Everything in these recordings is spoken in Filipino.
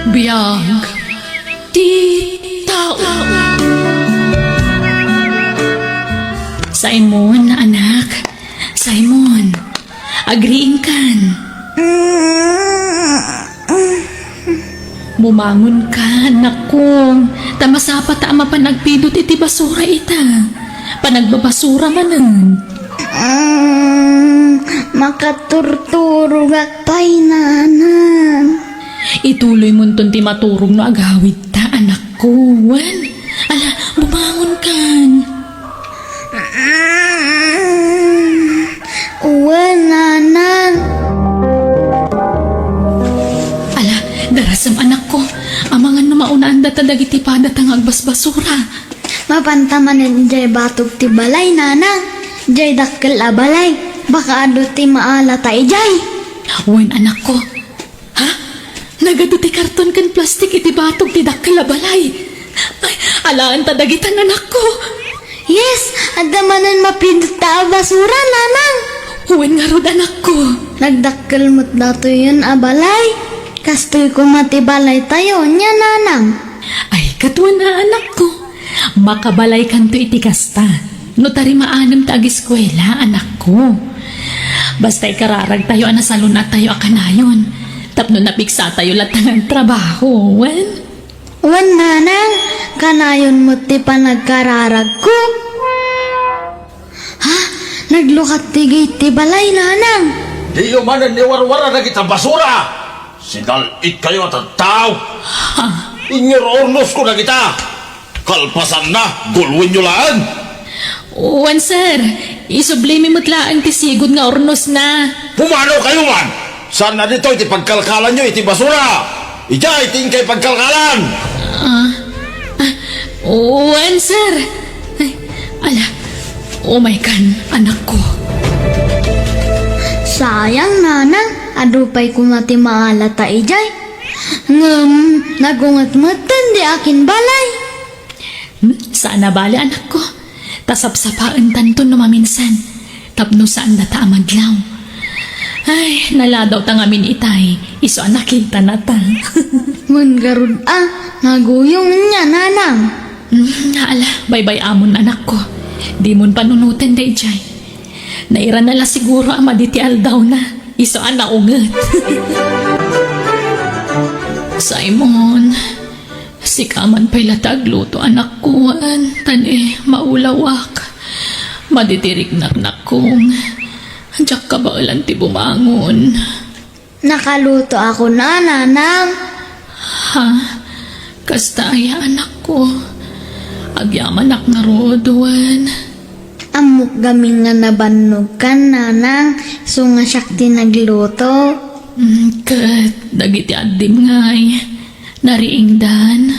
Biyag ti tao. Simon, anak. Simon, agriin kan. Bumangon ka, anak ko. Tamasapa ta ama panagpidot iti basura ita. Panagbabasura manan. Makaturturog at painanan. Ituloy mo ti maturog no agawid ta, anak ko. Wan, ala, bumangon kan. Nanan. Ala, darasam anak ko. Amangan na maunaan data dagiti padat ang agbasbasura. Mapantaman jay batok ti balay, nanang. Jay dakkel a balay. Baka ado ti maala tayo jay. Wan, anak ko. Ha? Nagado ti karton kan plastik iti batog ti dakkel a balay. Ay, alaan ta dagitan anak ko. Yes, adamanan mapindot ta a basura, nanang. Wan nga rod anak ko. Nagdakkel mo't dato yun a balay. Kastoy ko matibalay tayo niya, nanang. Ay, katuan na anak ko. Makabalay kanto iti kasta. No tari maanem ta agiskwela, anak ko. Basta ikararag tayo anasalon at tayo akanayon. Tapno napiksa tayo latang trabaho, wan? Wan, nanang. Kanayon mo't ti panagkararag ko. Ha? Naglukat ti gate ti balay, nanang. Di yung manan ni warwara na kita basura. Sinalit kayo at tao. Ingirornos ko na kita. Kalpasan na, gulwin nyo laan. Wan, sir. Isublimi mo't laang ti sigod nga ornos na. Pumano kayo man? Saan na dito iti pagkalkalan nyo iti basura? Ija iti kay pagkalkalan. Wan, sir. Ay, ala. Oh my God, anak ko. Sayang, nanang. Adupay ko mati maala ta ijay. Nagungat-ngatan di akin balay. Saan na bali, anak ko? Tasapsapaan tanto no maminsan. Tapno saan data amadlaw. Ay, naladaw ta ngamin itay. Iso nakita na ta. Ngun garud naguyong niya, nanang. Naala, bye-bye amon, anak ko. Di mon panunutan da ijay. Naira nala siguro ama diti aldaw na. Iso naungat. Simon, sikaman pa'y latagluto anak ko. Tani, maulawak. Maditirik nak kong. Diyak ka ba ulan ti bumangon? Nakaluto ako na, nanang. Ha? Kasta ay anak ko. Agyaman ak nga rodoan. Amok gamin nga nabannog kan, nanang. So nga syakti nagluto. Kat, dagiti adim ngay. Nariingdan.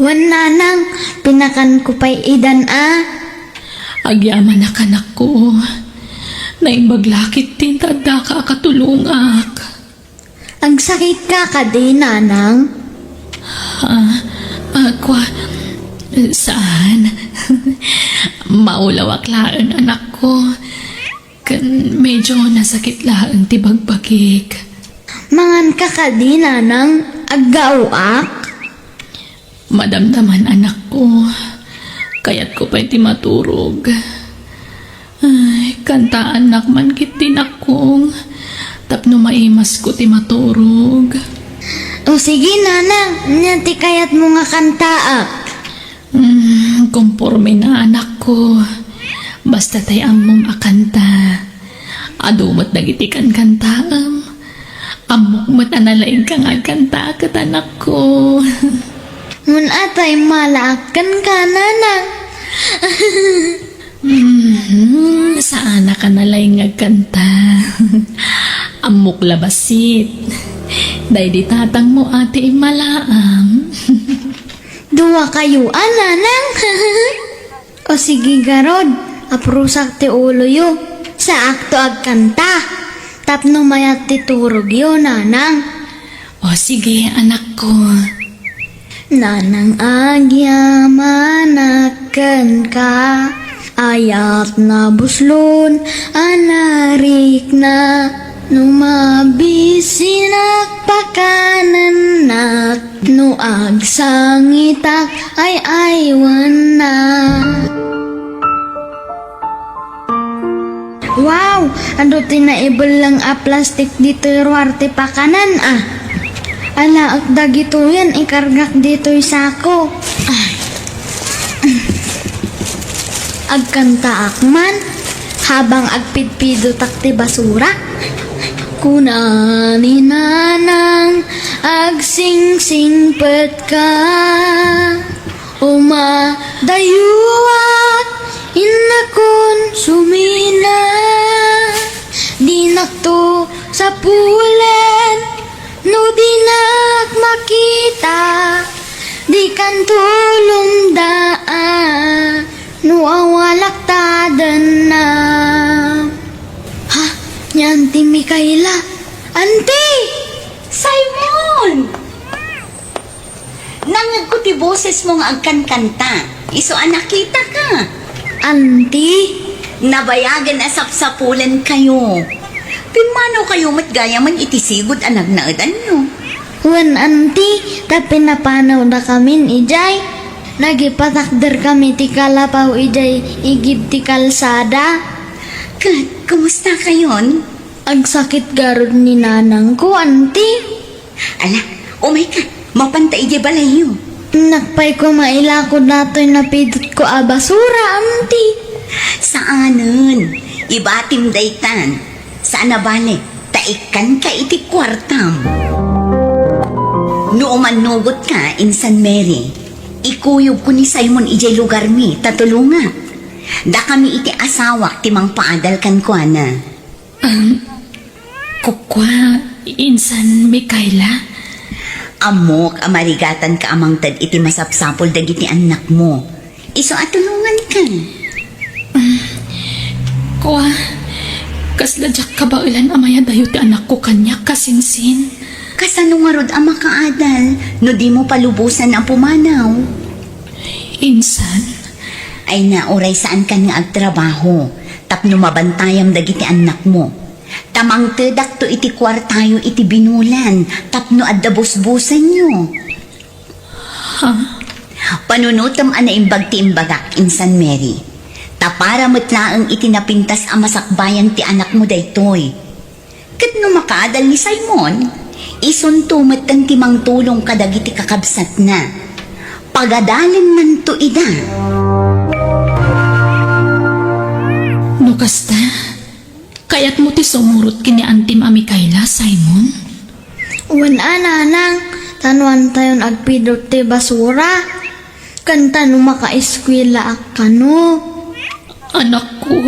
Wan, nanang. Pinakan ko pa'y idan Agyaman ak anak ko. Naimbaglakit din tada ka katulungak. Agsakit ka ka di, nanang. Saan? Maulawak laan anak ko. Kan medyo nasakit laan ti bagbagik. Mangan ka ka di, nanang. Aggauak. Madamdaman anak ko. Kaya't ko pa'y ti maturog. Ay, kanta anak man kit din akong. Tapno maimas ko ti maturog. O sige, nanang. Nyanti kayat mo nga kanta Komporme na anak ko. Basta tay amom akanta. Adumat dagiti kan kantaam. Amok mat analaing ka nga kanta kat anak ko. Mun atay malaakan ka, nanang. Saan ka nalaing nga kanta? Amok labasit. Day di tatang mo ate imalaang. Duwa kayo, nanang. O sige, garod. Aprusak ti ulo yo. Sa akto agkanta. Tapno mayat ti turog yo, nanang. O sige, anak ko. Nanang agyamanakan ka. Ayat na buslon, anarik na. Numabisinak pakanan na No agsangitak ay aywan na. Wow! Ano tinaibol lang plastic dito ruwarte pa kanan Ala, agda gito yan, ikargak dito sako. Agkanta akman, habang agpidpido takti basura. Kunani nanang, agsingsingpet ka. Umadayuat, inakon sumina. Dinakto sa pulen, no dinak makita. Di kan tulong daan, no awalak tadan na. Ha? Nyanti Mikaela. Ante! Simon! Nangag ko ti boses mo nga agkan-kanta. Iso nakita ka. Ante? Nabayagan asap-sapulan kayo. Pimano kayo matgaya man itisigod anagnaadan nyo. Wan ante, tapi napanaw na kamin ijay. Nagipatakder kami ti kalapaw ijay igib ti kalsada. Kat, kumusta kayon? Agsakit garod ni nanang ko, ante. Ala, umay ka. Mapanta ije balayo. Nakpay ko mailakod nato'y napidot ko basura, ante. Saanan? Ibatim daytan. Saan na bale? Taikan ka iti kwartam. Nooman nugot ka, Insan Mary. Ikuyog ko ni Simon ijay lugar mi, tatulunga. Da kami iti asawak timang paadal kan ko na. Kukwa, Insan Mikaela? Amok, amarigatan ka amang tad iti masapsapol dagiti anak mo. Iso atulungan ka. Kuwa, kasladyak kabailan amaya dayo ti anak ko kanya kasinsin. Kasano nga rod ang makaadal, no di mo palubusan ang pumanaw. Insan, Ay nauray saan ka nga agtrabaho, tapno mabantayam dagiti anak mo. Tamang tedak to iti kwartayo iti binulan, tapno addabos-busan nyo. ha? Panunutam ana imbag ti imbagak, Insan Mary. Tapara matlaang iti napintas ang masakbayan ti anak mo daytoy. Kat no makaadal ni Simon, isuntumat ang timang tulong kadagiti kakabsat na. Pagadalin man to ida. No kasta, kaya't mo ti sumurot kini Antim Mikaela, Simon? Wan nanang, tanuan tayon agpidot ti basura. Kanta no makaeskwela akano. Anak ko,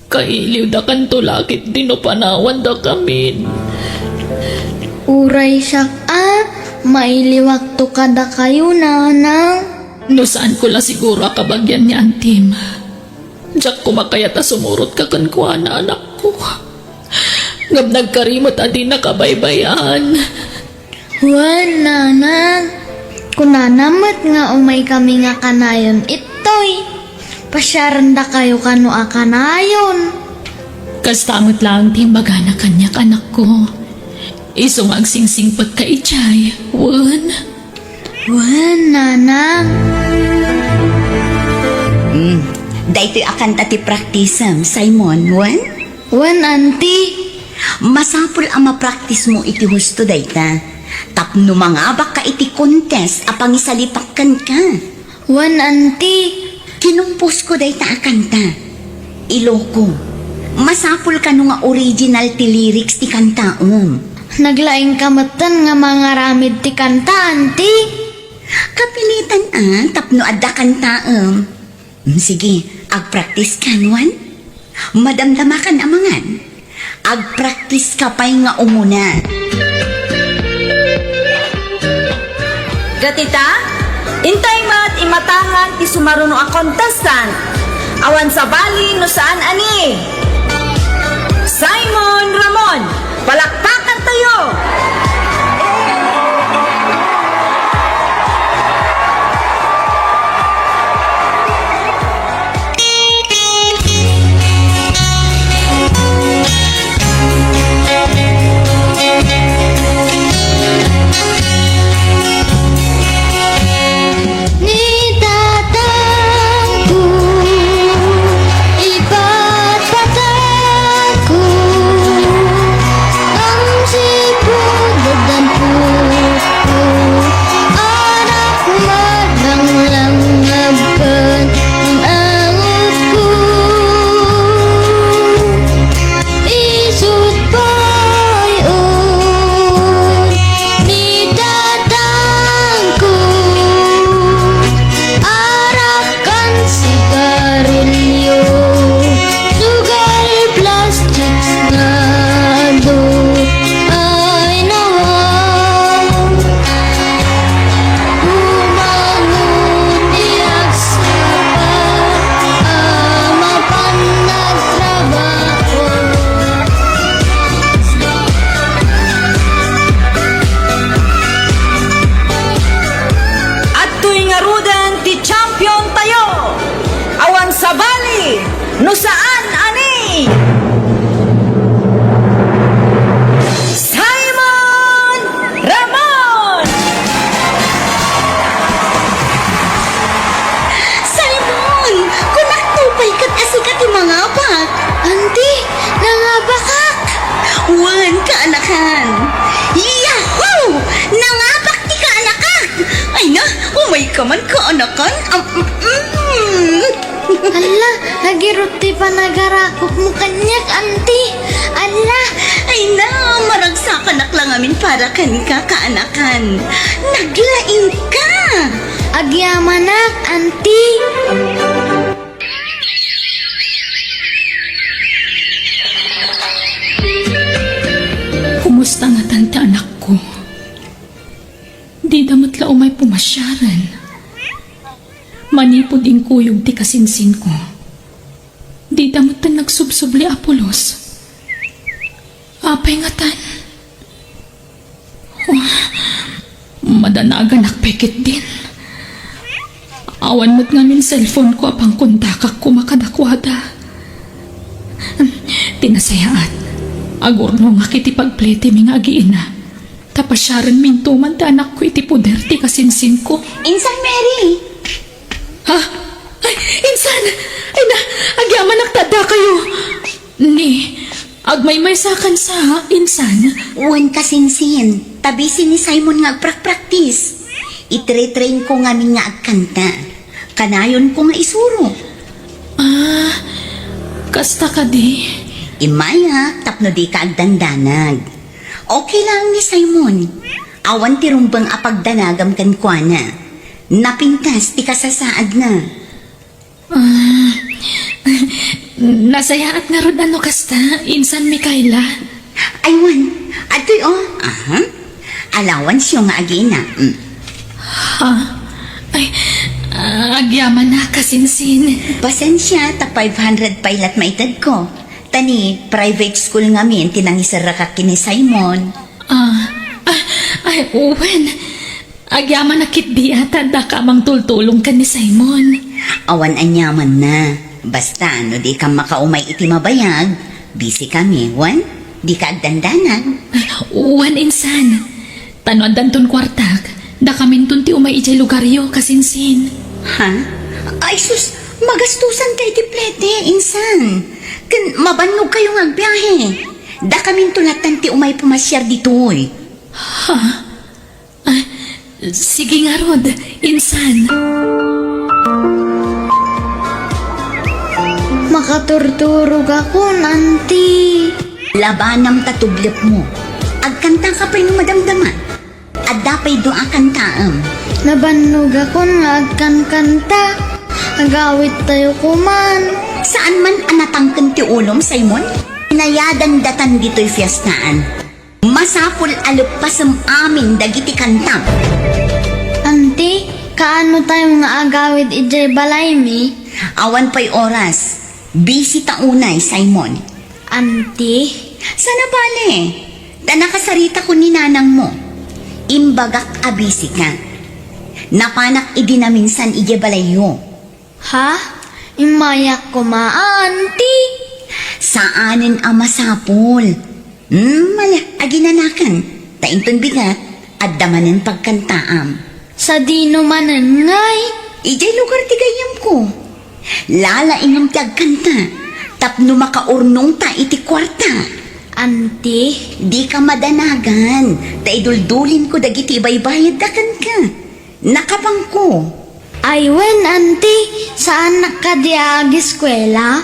kailiw da kanto lakit dinopanawan da kamin. Uray siyak mailiwak to kada kayo nanang. No saan ko la siguro kabagyan ni Antim. Diyak ko makayata sumurot ka kan kuha na anak ko. Ngab nagkarimot adi nakabaybayan. Wan nanang, kunanamat nga umay kami nga kanayon itoy. Pasyaranda kayo kano akanayon. Kastamot lang timbaga na kanyak anak ko. Isong agsingsingpot ka ichay, wan. Wan nanang. Dahito akan tati praktisam, Simon, wan? Wan auntie. Masapul ang mapraktis mo iti husto dayta. Tapno mangabak ka iti contest apang isalipakan ka. Wan auntie. Kinumpos ko dayta akanta. Iloko. Masapul ka no nga original ti lyrics ti kantaom. Naglaing kamatan nga mga ramid ti kanta auntie. Kapilitan tapno adda kantaom. Sige, agpraktis ka, Wan. Madamdamakan amangan. Agpraktis ka pa'y nga umuna. Gatita, intay mat imatahan ti sumaruno a contestant. Awan sa bali no saan ani. Simon Ramon, palakpakan tayo! no saan ani? Simon Ramon! Simon! Kunaktupay kat asikat yung mga bak. Auntie, nangabakak. Wan kaanakan. Yahoo! Nangabak ti kaanakan. Ay na, umay ka man kaanakan. Ala, nagiruti pa nagarakop mo kanyak, auntie. Ala, Ay na, maragsakan lang amin para kan ka kaanakan. Naglaing ka. agyamanak, auntie. Kumusta nga tante anak ko? Di damat la umay pumasyaran. Manipod din kuyog ti kasinsin ko. Di damat na nagsubsubli Apolos. Apay nga tan. Oh, madanagan nakpekit din. Awan mo't ngamin cellphone ko apang kontakak ko makadakwada. Tinasayaan. Agurno nga kiti pagplete mi nga agiina. Tapasyaran min tuman ta anak ko iti puder ti kasinsin ko. Insan Mary. Ha? Ay, insan! Ay na, agyaman nagtada kayo. Ni, agmay-may sakan sa insan. Wan kasinsin. Tabisin ni Simon nga agprak-practice. Itre-train ko nga min nga agkanta. Kanayon ko nga isuro. Ah, kasta ka di. Imaya, tapno di ka agdandanag. Okay lang ni Simon. Awan ti rumbang apagdanagam kan kwa na. Napintas ti kasasaad na. Nasayaat nga rod ano kasta, insan Mikaela. Aywan, ato'y Aha. Alawan siya nga agina. Ha? Ay, agyaman na kasinsin. Pasensya, ta 500 pailat maitad ko. Tani, private school nga min, tinangisara ka kini Simon. Ay, Owen. Agyaman na kit di ata da ka mang tultulong ka ni Simon. Awan anyaman na. Basta, no di ka makaumay iti mabayag, busy kami, wan? Di ka agdandanan. Owen, insan. Tanoan danton kwartak, da kamin tunti umay ijay lugaryo kasinsin. Ha? Ay sus, magastusan tayo ti plete, insan. Kan mabanog kayo nga agbiyahe. Da kaming tulatan ti umay pumasyar ditoy. Ha? Sige nga rod, insan. Makaturturog ako, auntie. Labanam tatublip mo. Agkanta ka pa'y madamdaman. At dapay doon akantaam. Nabanog ako nga agkan-kanta. Agawit tayo kuman. Saan man anatangkan ti ulom, Simon? Inayadan datan dito'y fiestaan. Masapul alupasam amin dagiti kantang. Auntie, kaano tayo nga agawid ijay balay mi? Awan pa'y oras. Busy taunay, Simon. Auntie, Sana bale. Nakasarita ko ni nanang mo. Imbagak abisi ka. Napanak idinaminsan ijebalayo. ha? Imayak ko ma, auntie. Saanin ang masapul? Mala, aginanakan. Tainton bigat at damanin pagkantaam. Sa dino manangay. Ijay lugar tigayam ko. Lala inom tagkanta. Tapno makaurnong ta iti kwarta. Auntie, Di ka madanagan. Taiduldulin ko dagiti baybayad dakan ka. Nakabang ko. aywen auntie, saan nakadiagi eskwela?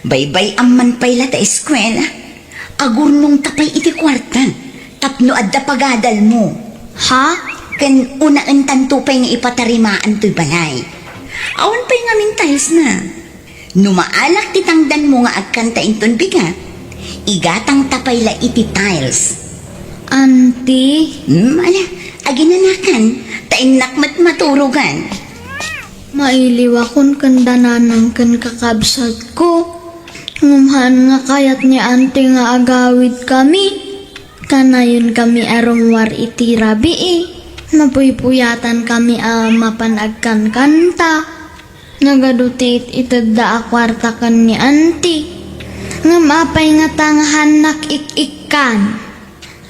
Baybay amman payla ta eskwela. Agurnong tapay iti kwarta. Tapno adda pagadal mo. Ha? Kan unaan tanto pa'y nga ipatarimaan to'y balay. Awan pa'y nga mintayos na. Numaalak titangdan mo nga agkanta inton bigat. Igatang tapay la iti tiles. Auntie, Ala, aginanakan. Tainak maturugan. mailiwakon kandananang kan kakabsat ko. Ngumhan nga kayat ni auntie nga agawid kami. Kanayon kami arong war iti rabi eh. Napuypuyatan kami mapanagkan kanta. Nagadutit itadda akwarta kan ni auntie. Nga mapay nga tanghanak ik-ikan.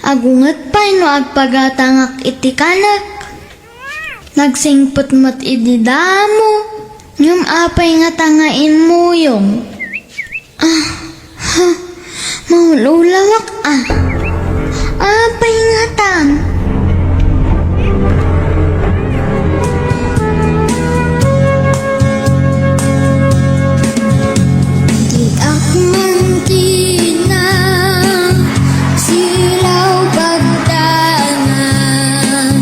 Agunget pa'y no agpagatangak itikanak. Nagsingpot mo't ididamo. Ngam apay nga tangain mo yung. Maululawak Apay nga tang. Di akman tinang silaw pagdangan.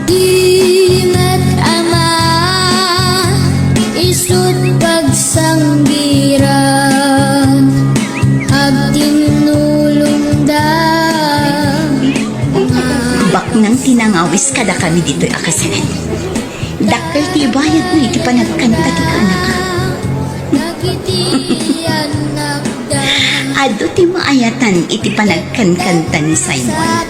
Di ama isut pagsanggiran. Bak nang tinangawis kada kami dito'y akasanan. Dakkel ti bayad mo iti panagkanta ti anak. Ado ti maayatan iti panagkankanta ni Simon. Ha?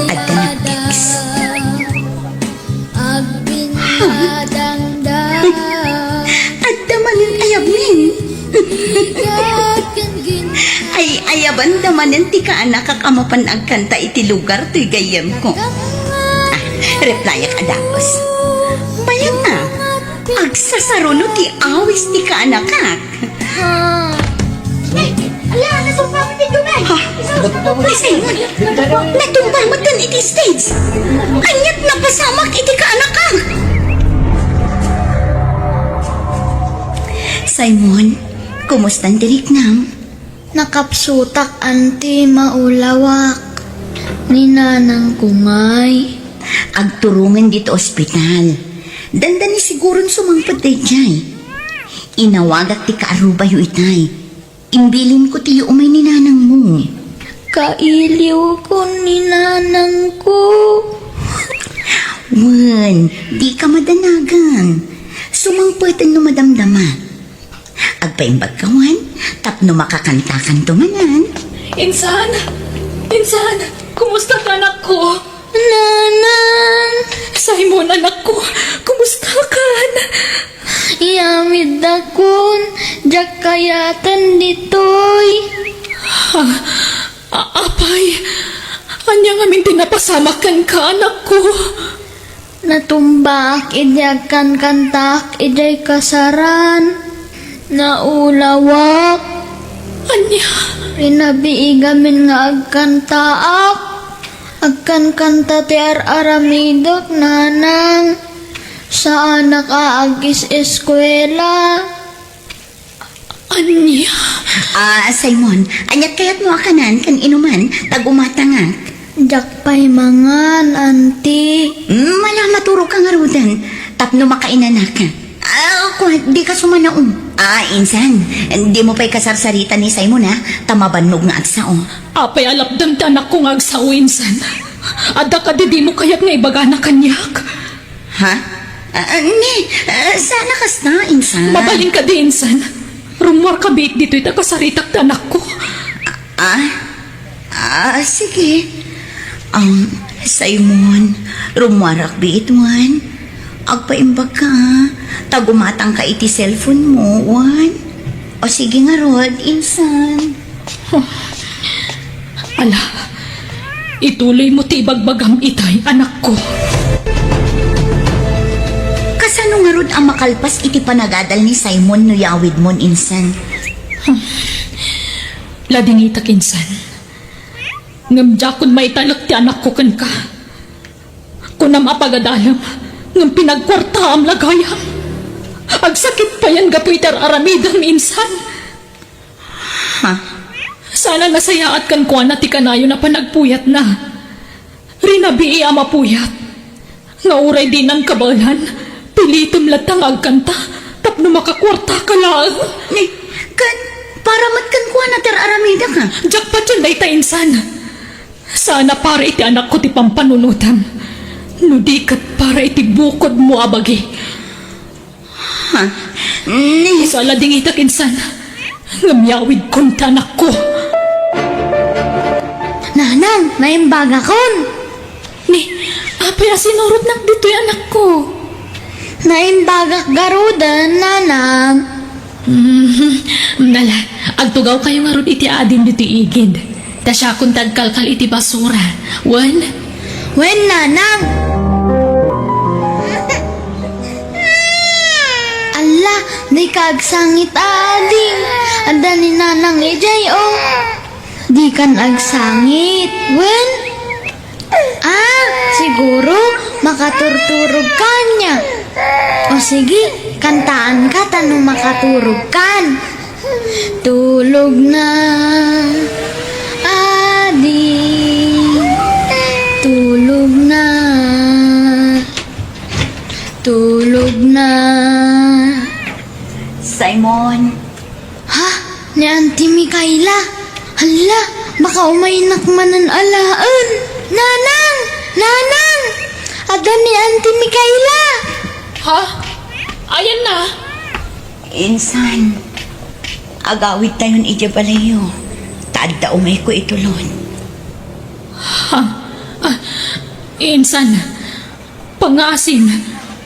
At kanagtiks. At damanin ayabmin. Ay ayaban damanin ti ka anak kakamapan agkanta iti lugar to'y gayam ko. Replaya ka dapos. Bayan na. Agsasaruno ti awis ti ka anak kak. Ala, natumpa mo dito, May! Simon, natumba mo dun iti stage. Anyat na pasamak iti ka anak kak. Simon, kumustan dirik nam? Nakapsutak anti maulawak. Ninanang kumay. Agturungan dito ospital. Dandani sigurong sumangpad day jay. Inawagak ti kaaruba yu itay. Imbilin ko ti umay ni nanang mo. Kailiw ko ninanang ko. Wen, di ka madanagan. Sumangpatan no madamdama. Agpaimbag kawan, tapno makakantakan tumanan. Insan! Insan! Kumusta ka, anak ko? Nanang! Simon, anak ko! Kumusta ka? Iyamid akon. Diyak kayatan ditoy. Apay! Anya ngamin tinapasamakan ka, anak ko! Natumbak idyakan kantak iday kasaran. Naulawak. Anya! Rinabiigamin nga agkantaak. Agkan-kanta ti aramidok nanang. Sa anak aagis eskwela. Anya! Simon, anyat kayat mo akanan kan inuman, tagumatangak. Diyak pa'y mangan, auntie. Mala maturo ka nga rudan, tapno makainanak ka. Di ka sumanaong. Insan, di mo pa'y kasarsarita ni Simon ha, tamabanog nga agsao. Apay alapdam ti anak ko nga agsaw, insan. Ada ka di mo kayat nga ibaga na kanyak. Ha? Sana kas na, insan. Mabalin ka di, insan. Rumor ka bit dito ita kasaritak ti anak ko. Sige. Simon, rumwarak biitwan. Agpaimbag ka, tagumatang ka iti cellphone mo, Wan. O sige nga, Rod, insan. Ala, ituloy mo ti ibagbagam itay, anak ko. Kasano nga, Rod, ang makalpas iti panagadal ni Simon no yawid mon, insan? Lading itak, insan. Ngamdya kun maitalak ti anak ko kan ka. Kunam apagadalam, ngam pinagkwarta am lagayam. Agsakit pa yan gapuiter aramidam, insan. Ha? Sana nasayaat kan kuan na ti kanayo na panagpuyat na. Rinabii ama puyat. Nga uray din ang kabalan. Pilitom latang agkanta. Tapno makakwarta ka lang. Para matkan kuha na aramida ka. Jakpat yun day ta, insan. Sana para iti anak ko ti pampanunutam. Nudikat para iti bukod mo abagi. Ha? Sala ding itak, insan. Ngamyawid kon ti anak ko. Nanang, naimbaga kon. Ni, Apay asinurot nak dito'y anak ko. Naimbagak garudan, nanang. Nala, agtugaw kayo nga ron iti adim dito igid. Ta siya kung tagkalkal iti basura. Wan? Wen, nanang. Ala, di kaagsangit ading. Ada ni nanang ejay, oh. Di kan agsangit. Wen? Siguro makaturturog ka niya. O sige, kantaan ka tanong makaturog kan. Tulog na, ading. Tulog na. Tulog na. Simon, Ha? Ni Auntie Mikaela? Hala, baka umainak manan alaan. Nanang! Nanang! Ada ni Auntie Mikaela. Ha? Ayan na. insan, agawid tayon ijabalayo. Taadda umay ko itulon. Insan, pangasin,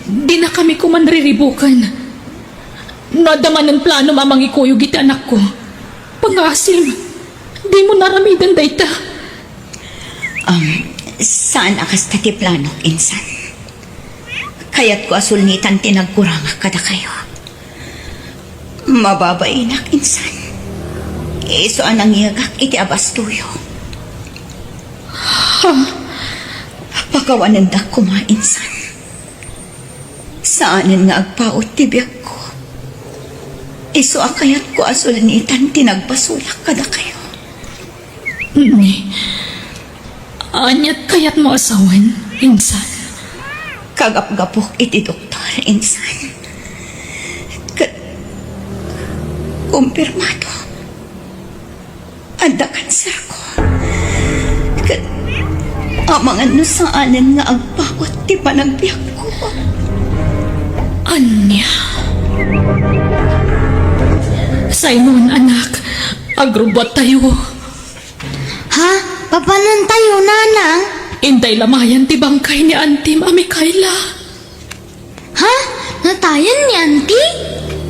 di na kami kumanriribukan. Nadaman ng plano mamang ikuyog iti anak ko. Pangasim, di mo naramidan dayta. Saan akas tati plano, insan? Kaya't ko asulnitan tinagkuranga kada kayo. Mababainak, insan. Iso anang iyagak iti abastuyo. Pakawanandak ko mga insan. Saanan nga agpaot tibiyag ko. Iso akayat ko asulnitan tinagbasulak kada kayo. Anyat kayat mo asawan, insan. Kagap-gapok iti doktor, insan. Kumpirmado. Anda kanser ko. Amangan no saanan nga agpawat ti panagbiyak ko. Anya. Simon, anak, agrubot tayo. Ha? Papanan tayo, nanang? Intay lamayan ti bangkay ni Auntie Mikaela. Ha? Natayan ni Auntie?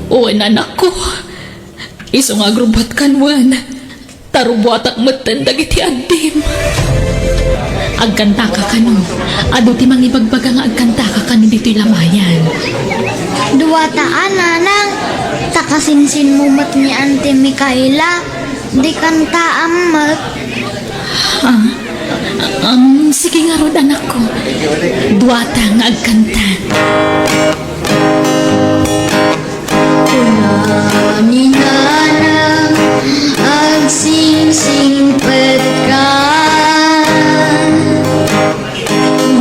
Uwan, anak ko. Iso nga agrubot kanwan. Tarubuat ak matandag iti Auntie. Agkanta ka kano. Ado ti mangibagbaga nga agkanta ka kano dito'y lamayan. Dua taan, nanang. Takasinsin mo mat ni Auntie Mikaela. Di kan taamat. Sige nga rod, anak ko. Duwata nga agkanta. Ni nanang agsing-sing ka.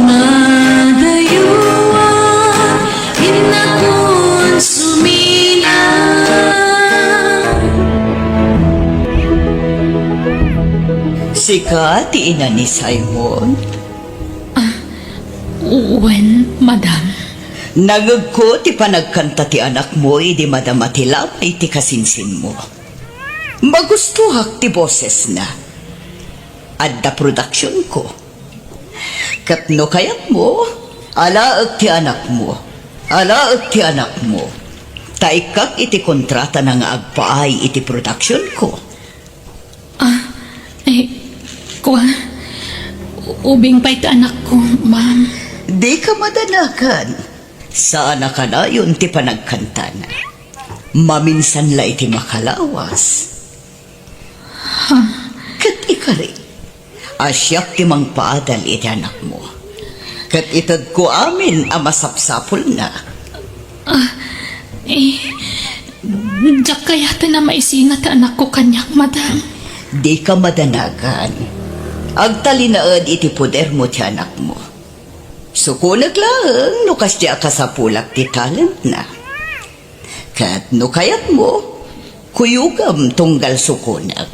Madayuan inakon sumina. Sika, ti ina ni Simon. Uwan, madam. Nagag ko ti panagkanta ti anak mo, idi madamatila ay ti kasinsin mo. Magustuhak ti boses na. Adda production ko. Katno kayat mo, alaag ti anak mo. Alaag ti anak mo. Taikak iti kontrata na nga agpaay iti production ko. Kuha, ubing pa ito anak ko, ma'am. Di ka madanakan. Sana ka na yun ti panagkanta na. Maminsan la iti makalawas. Kat ikari, asyak ti mangpaadal iti anak mo. Kat itad ko amin ang masapsapol na. Diyak kaya ito na maisingat anak ko kanyak, madam. Di ka madanagan. Agtalinaad iti poder mo ti anak mo. Sukunag lang, nukas di akasapulak ti talent na. Kat no kayat mo, kuyugam tunggal sukunag.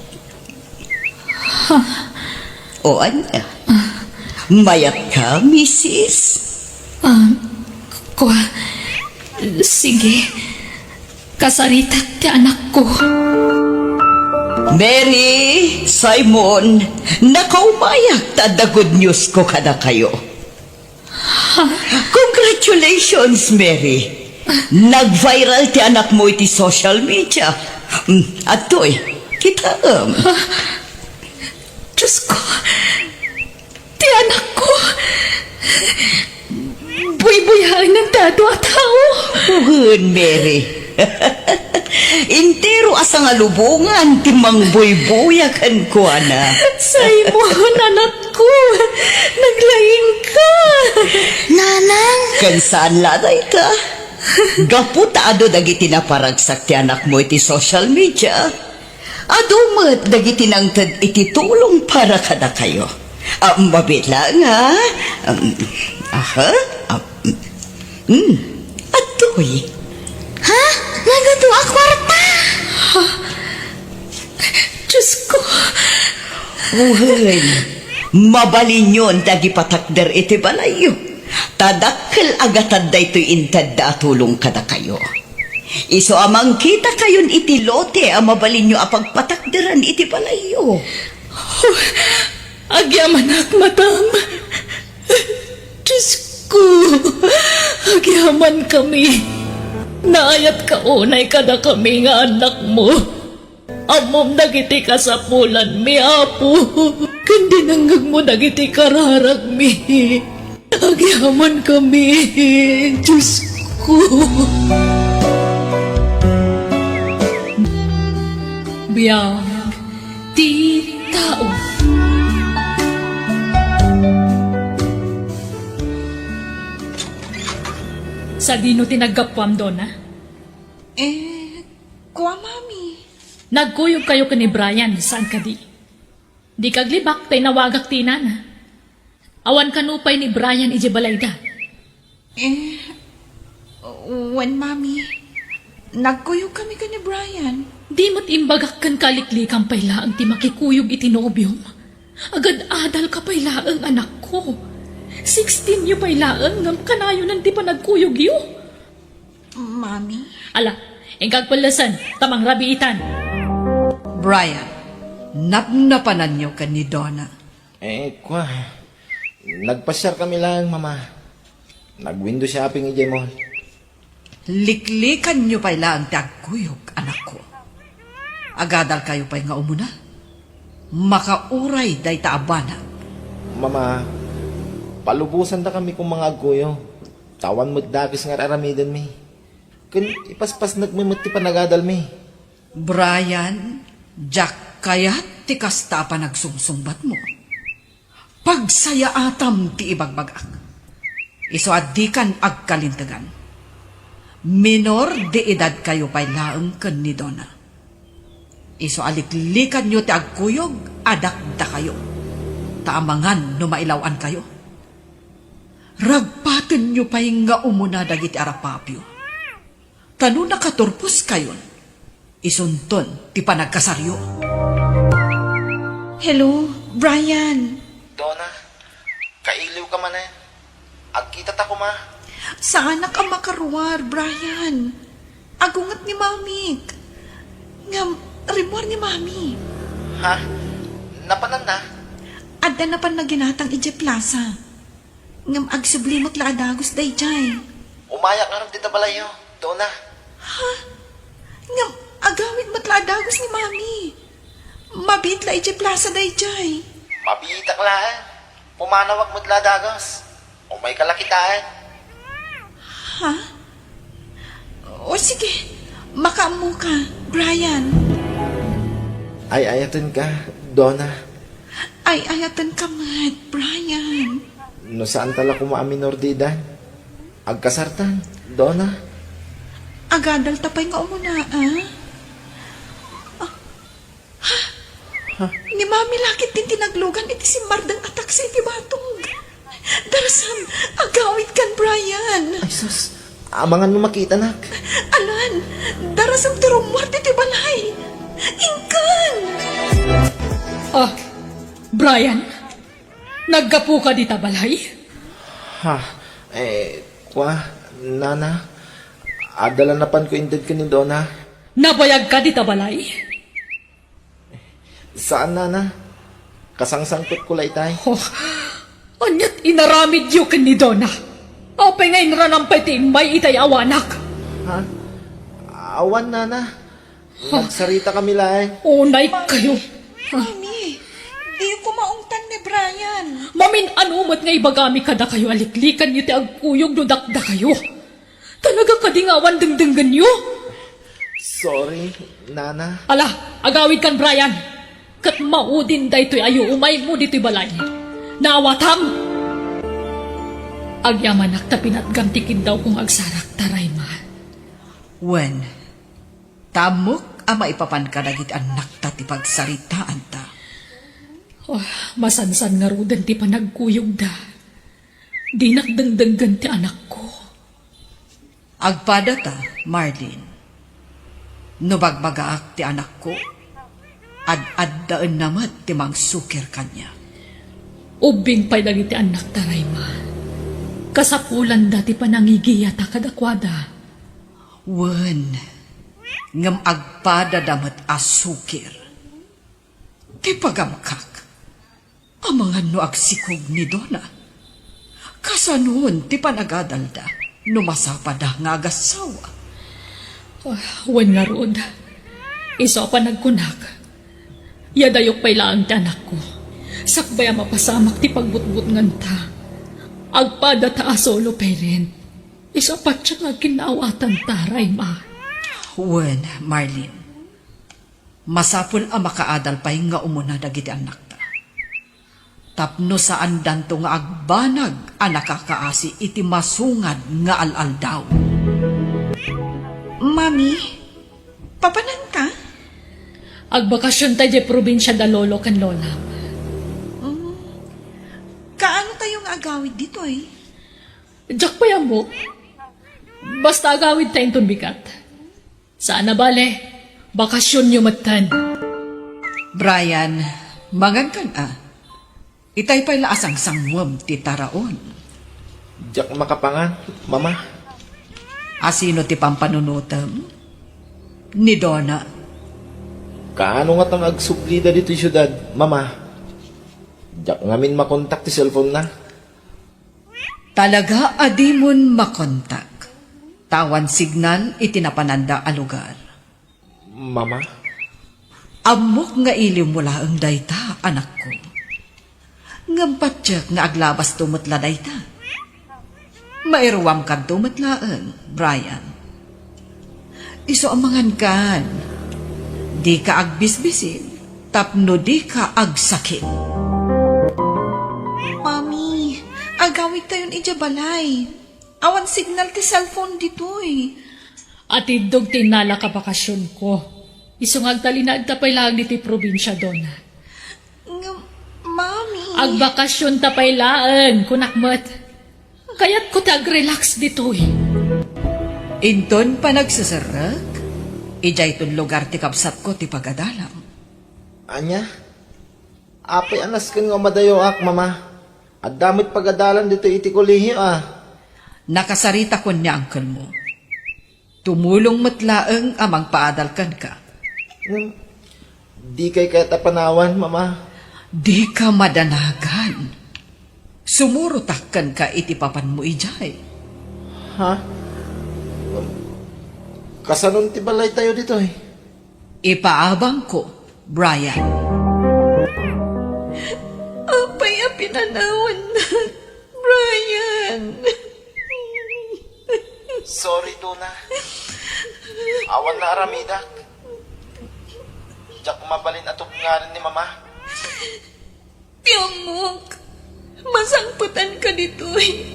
O anya, mayat ka, misis? Kuha, sige. Kasaritat ti anak ko. Mary, Simon, nakaumayak ta the good news ko kada kayo. Congratulations, Mary. Nag-viral ti anak mo iti social media. At to'y, kita Diyos ko, ti anak ko, buy-buyahan ng tado at tao. Ugun, Mary. Intero asang alubungan ti mangboy-buyakan ko, ana. Simon, anak ko, naglaing ka. Nanang, Kan saan laday ka? Gaputado dagiti naparagsak ti anak mo iti social media. Adumat dagiti nangtad iti tulong para kada kayo. Mabit lang, ha? Aha? Atoy. ha? Nagado a kwarta. Diyos ko, Uhay. Mabalin yun dagi patakder iti balayo. Tadakkel agatad da ito'y intad da tulong kada kayo. Iso amang kita kayon iti lote ang mabalin nyo apagpatakderan iti balayo. agyaman ak, madam. Diyos ko, agyaman kami. Naayat ka unay kada kami nga anak mo. Amom dagiti kasapulan mi, apo. Kundi nanggag mo dagiti kararag mi. Agyaman kami, Diyos ko. Biyag ti tao. Sa dino tinagapwam doon, ha? Kuwa, mami. Nagkuyog kayo ka ni Brian, saan ka di? Di kaglibak, tay nawagak tinana. Awan kanupay ni Brian ijibalayda. When, mami, nagkuyog kami ka ni Brian. Di mo't imbagak kan kaliklikang paylaang ti makikuyog itinobyom. Agad adal ka paylaang anak ko. 16 yu paylaang ngam kanayo nan ti pa nagkuyog yu. Mami? Ala, ingkag palasan, tamang rabiitan. Brian, napnapanan niyo ka ni Donna. Kwa. Nagpasyar kami lang, mama. Nag-window shopping ijay mo. Liklikan niyo pala ang tagkuyog, anak ko. Agadal kayo pa'y nga umuna. Makauray day taabana. Mama, palubusan da kami kung mga agkuyo. Tawan magdakis nga raramidan mi. Kun ipaspas nagmimati pa nagadal mi. Brian, Jack kaya ti kasta pa nagsumsumbat mo. Pagsaya atam ti ibagbagak. Iso adikan agkalintagan. Minor de edad kayo pa'y laeng ken ni Donna. Iso aliklikan nyo ti agkuyog, adakda kayo. Taamangan no mailawan kayo. Ragpaten nyo pa'y nga umuna dagiti arapapyo. Tano nakaturpos kayon, isunton ti panagkasaryo. Hello, Brian. Donna, kailiw ka man eh. Agkita ta ko ma. Saan ka makaruwar, Brian? Agungat ni Mami. Ngam, rimor ni Mami. Ha? Napanan na? Adda na pan naginatang ije plaza. Ngam, agsublimot la adagos day jay. Umayak nga rin dita balayo, Donna. Ngam, agawid matla adagos ni Mami. Mabit la ije plaza day jay. Mabitak lang. Pumanawag mo't ladagos. O may kalakitaan. Ha? O sige, makaamu ka, Brian. Ay, ayatan ka, Donna. Ay, ayatan ka mat, Brian. No saan tala kumaaminor didan? Agkasartan, Donna. Agadal tapay nga umuna, Ni Mami lakit din tinaglugan iti si Mardang atak sa iti batog. Darasan, agawid kan, Brian. Ay, sus. Amangan mo makita, nak. Alan, darasan ti rumwart iti balay. Ingkan! Ah, Brian, naggapu ka di tabalay? Ha? Nana. Adala na pan ko indad ka ni Donna. Nabayag ka di tabalay? Saan, Nana? Kasangsangpit ko laitay. Oh, anyat inaramid yu ken ni Donna. Mapingay na nampay timbay itay awanak. Ha? Awan, nana. Nagsarita kami lang. Unay kayo. Mami, di ko maungtan ni Brian. Mamin anumat nga ibagami kada kayo aliklikan iti agkuyog no dakda kayo. Talaga kadingawan dengdenggan nyo. Sorry, nana. Ala, agawid kan Brian. Kat maudin da ito'y ayo umay mo dito'y balay. Nawatam. Agyamanak ta pinatgamtikin daw kung agsarak taray ma. Wen, tamok ang maipapan ka na git anak ta ti pagsaritaan ta. Oh, masansan nga rudan ti panagkuyog da. Di nakdengdenggan ti anak ko. Agpada ta, Marlene. Nubagbagaak ti anak ko. Ad-addaan namat ti mangsukir kanya. Ubing pa'y dagiti anak taray ma. Kasapulan dati panangigiya ta kadakwada. Wen, ngam agpada damat asukir. Ti pagamkak. Amangan no agsikog ni Donna. Kasanuon ti panagadalda. Numasapada nga agasawa. Wan nga rod. Iso pa nagkunak. Yadayok pa'y laang ti anak ko. Sakbaya mapasamak ti pagbutbut nganta. Agpada ta asolo parent. Iso pa siya nga kinawatan taray ma. Wen, Marlene. Masapul ang makaadal pa'y nga umuna dagiti anak ta. Tapno saan danto nga agbanag ang nakakaasi iti masungad nga al-al daw. Mami, papanan ka? Agbakasyon tayo di probinsya da lolo kan lola. Kaano tayong agawid dito eh? Diyak pa yan mo. Basta agawid tayong tumbikat. Sana bale, bakasyon nyo matan. Brian, mangan kan Itay pa'y laasang sangwam ti taraon. Diyak makapangan, mama. Asino ti pampanunutam? Ni Donna. Kaano nga tang agsuplida dito yung syudad, mama? Diyak ngamin makontak ti cellphone na. Talaga adimon makontak. Tawan signal itinapananda a lugar. Mama? Amok nga iliw mula ang dayta, anak ko. Ngampatyak nga aglabas tumutla dayta. Mairuwam kan tumutlaan, Brian. Iso amangan kan. Di ka agbisbisin, tapno di ka agsakit. Mami, agawid tayon ijabalay. Awan signal ti cellphone ditoy. At idog tinala ka bakasyon ko. Isungag talinag tapay lang diti probinsya doon. Mami. Agbakasyon tapay laan, kunakmat. Kaya't ko tag-relax dito eh. Inton pa nagsasarak, ijay ton lugar ti kapsat ko ti pagadalam. Anya? Apay anas kan nga madayo ak, mama. At damit pagadalan dito iti kolehiyo Nakasarita ko niya angkol mo. Tumulong matlaang amang paadalkan ka. Di kay katapanawan, mama. Di ka madanagan. Sumurutakkan ka iti papan mo ijay. Ha? Kasanon ti balay tayo dito eh. Ipaabang ko, Brian. Apay pinanawan na, Brian. Sorry, Donna. Awan na aramidak. Diyak mabalin atong nga rin ni mama. Piyamok, masangputan ka dito eh.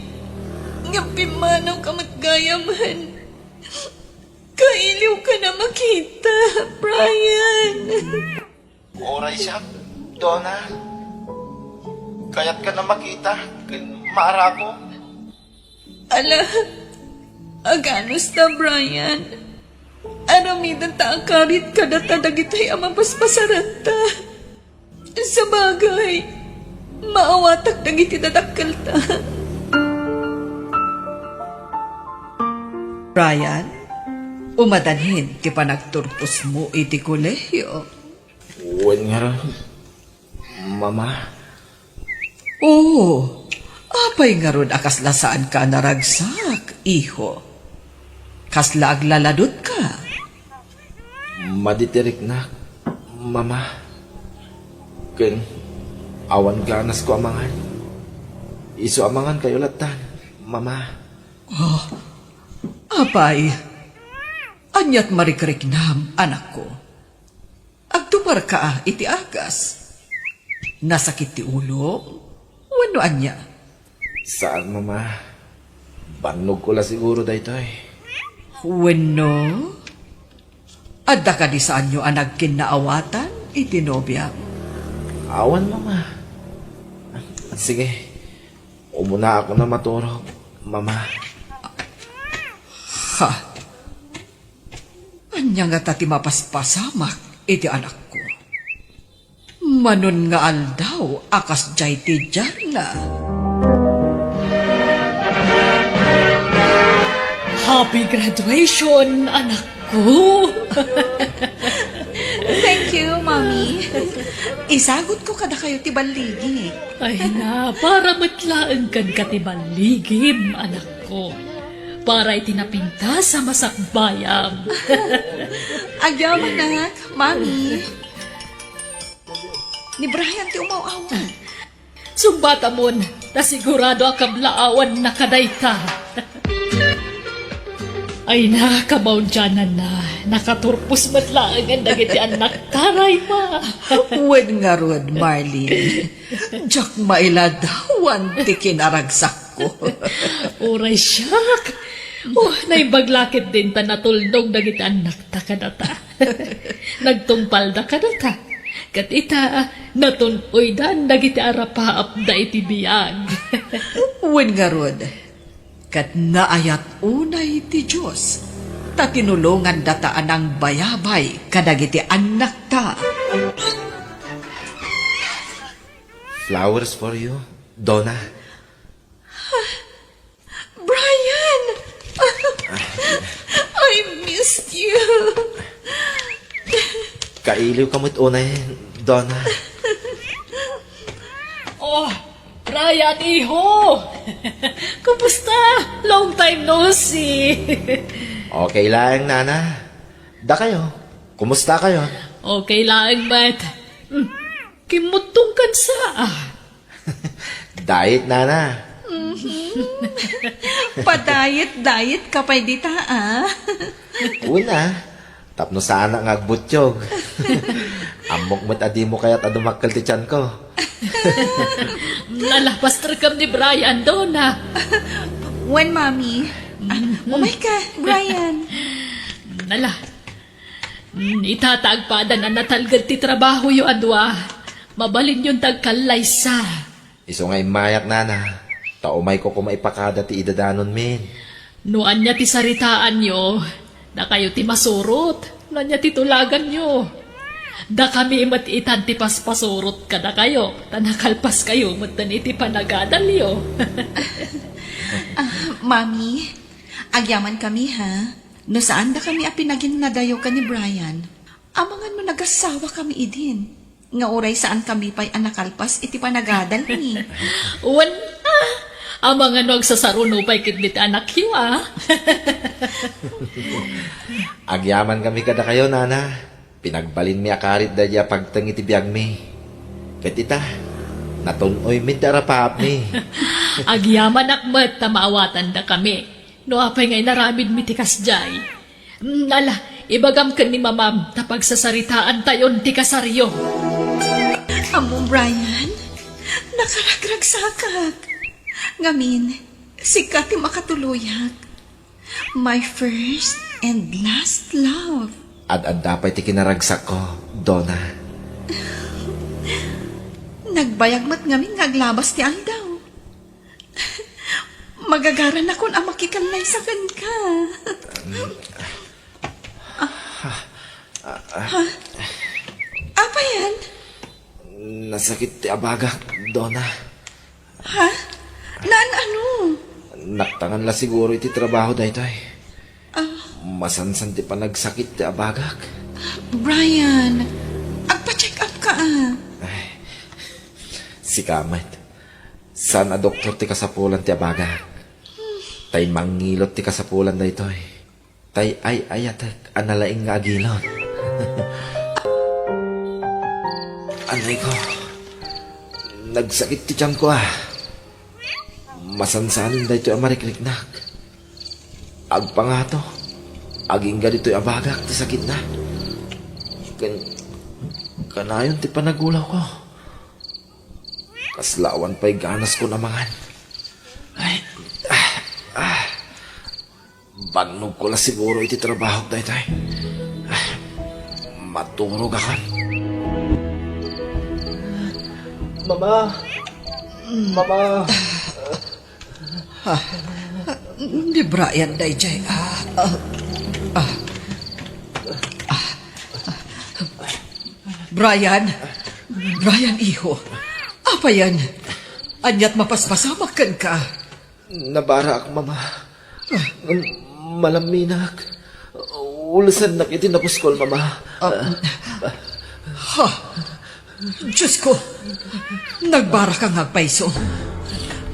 Ngapimanaw ka matgayaman. Kailiw ka na makita, Brian. Oray siya, Donna. Kaya't ka na makita. Maara ko. Ala, aganos ta, Brian. Aramidan ta ang karit ka na tadagito'y amapaspasaran ta. Sa bagay, maawatak dagiti dadakkel ta. Brian, umadanhin ti panagturpos mo iti kolehiyo. Uwan nga rin. Mama. Oo, Apay nga ron akasla saan ka naragsak, iho. Kasla aglaladot ka. Maditirik na, mama. Ken, awan ganas ko amangan. Isu amangan kayo latan, mama. Apay, anyat marikriknam, anak ko. Agtupar ka iti agas. Nasakit ti ulo? Wano anya? Saan, mama? Banog ko la siguro daytoy. Wano? Adda ka di saan nyo anag kinaawatan, itinobya. Awan, mama. Sige, umuna ako na maturog, mama. Ha? Anya nga tati mapaspasamak, iti anak ko. Manon nga aldaw, akas jay ti Jarla. Happy graduation, anak ko! Thank you, Mommy. Isagot ko kada kayo ti baligi. Ay na, para matlaan kan katibaligim, anak ko. Para itinapinta sa masakbayam. Agyaman na, Mommy. Ni Brian ti umaw-awan. Sumbata mon, na sigurado ang kablaawan na kadayta. Ay na, kabaudyanan na. Nakaturpos matlaang ang dagiti anak taray ma. Wen nga rod, Marlene. Diyak mailadawan ti kinaragsak ko. Uray siyak. Naibaglakit din ta natulnog dagiti anak ta kadata. Nagtungpal da kadata. Kat ita, natunoy dan dagiti arapaap da iti biyag. Wen nga rod. Kat naayat unay ti Diyos. Ta tinulungan dataan ang bayabay kadagiti anak ta. Flowers for you, Donna. Brian! I missed you. Kailiw kamot unay, Donna. Oh, Brian, iho! Kumusta? Long time no see. Okay lang, nana. Da kayo. Kumusta kayo? Okay lang, but... kimutong kan sa... Diet, nana. Padayet-dayet ka pa'y dita, ah. Una, tapno sana nga agbutsyog. Amok mo't adi mo kaya't adumakal ti tiyan ko. Nalapastar kam ni Brian doon, ha? When, Mommy? Umay ka, Brian. Nala. Itatagpadan na natalgad ti trabaho yu adwa. Mabalin yung tagkalaysa. Iso nga'y mayak, nana. Taumay ko kumaipakada ti idadanon min. Noan niya ti saritaan nyo, na kayo ti masurot, na niya ti tulagan nyo. Da kami imat itan ti paspasurot kada kayo, tanakalpas kayo, matan iti panagadal nyo. Mommy, agyaman kami, ha? No saan da kami apinagin na dayo ka ni Brian? Amangan mo nagasawa kami idin. Nga oray saan kami pa'y anakalpas iti panagadal ni. Uwan, ang mga nagsasaruno pa'y kitbit anak yu, Agyaman kami kada kayo, nana. Pinagbalin mi akarit da diya pagtangi ti biyag mi. Katita, natunoy mi darapap mi. Agyaman akmat ta maawatan da kami. No apay ngay naramid mi ti kasjay. Nala, ibagam ka ni mamam tapag sasaritaan tayon ti kasaryo. Amo, Brian, nakaragragsakak. Ngamin, sikat ti makatuluyak. My first and last love. Ad dapay ti kinaragsak ko, Donna. Nagbayagmat ngamin ngaglabas ti aldaw. Magagaran akon ang makikalay sa ka. Apa yan? Nasakit ti abagak, Donna. Ha? Naan ano? Naktangan la siguro iti trabaho daytoy. Masansan ti panagsakit ti abagak. Brian, agpa-check up ka ah. Si Kamat. Sana doktor ti kasapulan ti abagak. Tay mangilot ti kasapulan da itoy. Tay ay ayatek analaing nga agilot. Anay ko, nagsakit ti tiyan ko ah. Masansanin da ito'y amarikliknak. Agpangato, aging ganito'y abagak ti sakit na. Kanayon ti panagulaw ko. Kaslawan pa'y ganas ko namangan. Ay, banog ko lang siguro iti trabaho da ito'y. Maturog ako. Mama! Mama! Ni Brian dayjay. Brian, iho. Apa yan? Anyat mapaspasamakan ka. Nabara ako, mama. Malaminak. Ulasan na kiti napuskol, mama. Diyos ko, nagbara ka nga paiso.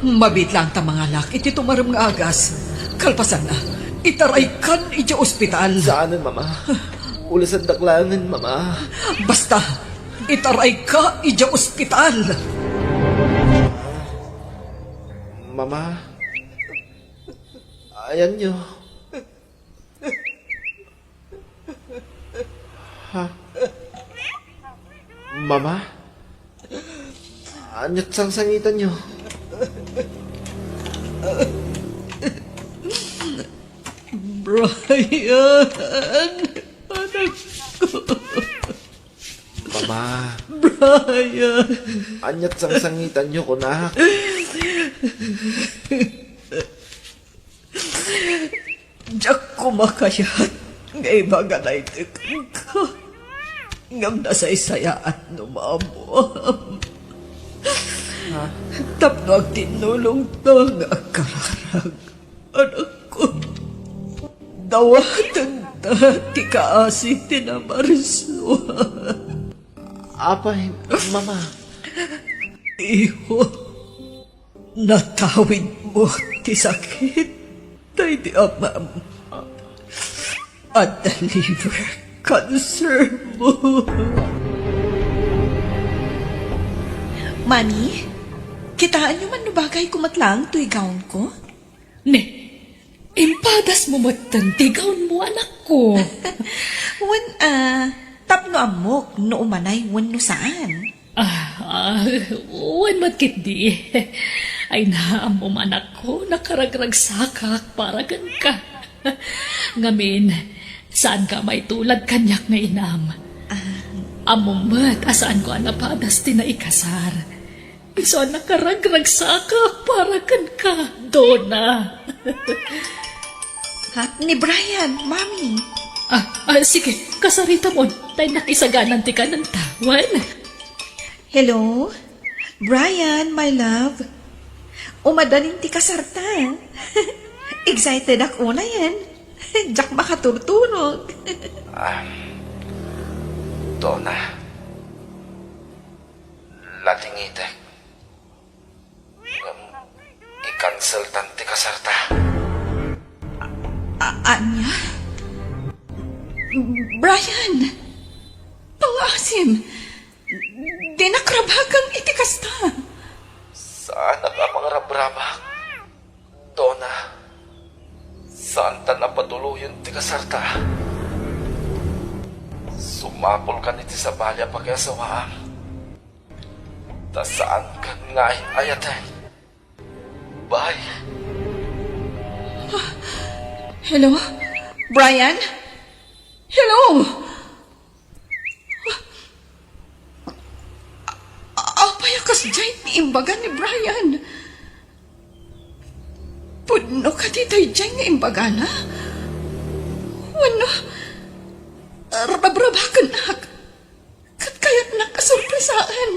Mabit lang ta mga lak, iti tumaram nga agas. Kalpasan na, itaray kan iti ospital. Saanan, mama? Ulasan daklangan, mama. Basta, itaray ka iti ospital. Mama? Ayan nyo. Ha? Mama? Anyat sang-sangitan nyo. Brian, anak ko. Mama, Brian. anyat sang-sangitan nyo, kunak. Diyak ko makayat. Ngay baga na itikan ka. Ngam na sa isayaan no mamuam. Tapno ang tinulong to nga kararag. Anak ko. Dawatan ta ti kaasi tinamarisuan. Apay, mama. Iho, natawid mo ti sakit tay di amam at the liver cancer mo. Mami, kitaan niyo man nubagay kumatlang to'y gown ko? Ne, impadas mo matantigawn mo, anak ko. Wan, tapno amok no umanay wan no saan. Uwan matkit di. Ay naamom anak ko, nakaragrag sakak para gan ka. Ngamin, saan ka may tulad kanyak nga inam? Amumat, asaan ko anapadas tinaikasar. Iso nakaragrag sakak para gan ka, Donna. Ha? Ni Brian, Mami. Sige, kasarita mo. Tayo nakisaganan ti ka ng tawan. Hello? Brian, my love. Umadaling ti kasarta. Excited ako na yan. Diyak makaturturog. Donna. Latingite. I-cancel tanti kasarta. Anya? Brian! Pangasim! Dinakrabagang itikasta. Saan na ka mga rabrabak? Donna. Saan ta napatuloy ti kasarta? Sumapol ka niti sa balya pa kaya sawaan. Ta saan ka nga ayatan? Bye. Hello? Brian? Hello? Apayakas dyan ni imbaga ni Brian. Pudno ka titay dyan nga imbaga na? Wano? Rabrabakan na. Kat kaya't nakasurpresaan.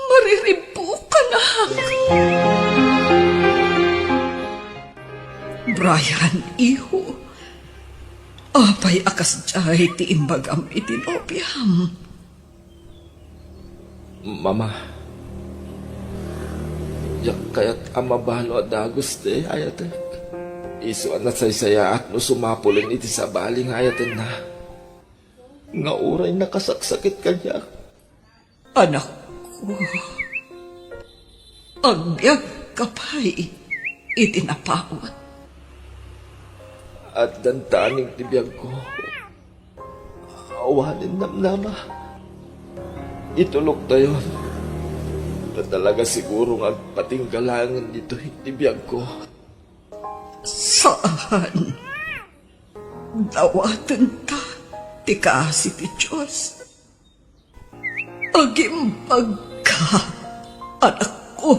Mariribo ka na. Brian, iho. Apay akas jay ti imbagam itinopyam. Mama. Yak kaya't amabalo at daguste ayatek. Isu na saysaya at no sumapulin iti sa baling ayaten na. Nga uray nakasaksakit kanya. Anak ko, agbyag ka pa'y itinapawat. At dantaning tibiyag ko. Awanin namnama. Itulok tayo. Na talaga siguro nga patinggalangan dito tibiyag ko. Saan? Dawatan ta, ti kasi ti Diyos. Agimbag ka, anak ko.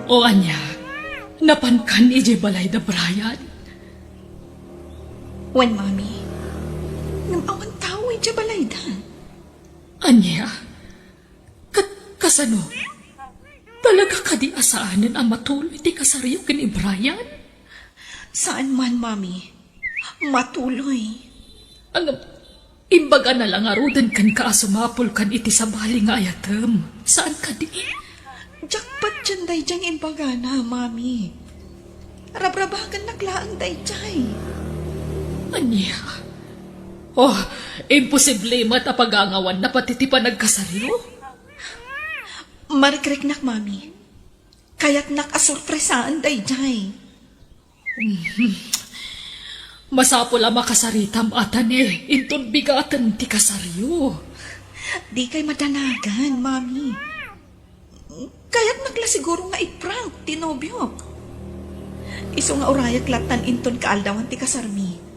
O anya, napankan ije balay da Brian. Wan, Mami. Namawan tao iti balayda. Anya, kasano? Talaga ka di asaanan ang matuloy ti kasariyo kin ni Brian? Saan man, Mami? Matuloy. Ang imbaga na lang arudan kan ka asumapol kan iti sa bali nga ayatem. Saan ka di? Jakpat dyan day dyan imbagana, Mami. Rabrabagan naglaang day dyan. Anya? Oh, imposible matapagangawan na pati ti panagkasariyo? Marikrek nak, Mami. Kaya't nakasurpresaan day dyan. Masapol ang makasaritam atan inton bigatan ti kasariyo. Di kay madanagan, Mami. Kaya't nagla siguro nga iprank, tinobyo. Iso nga urayak latan inton kaaldawan ti kasarmi.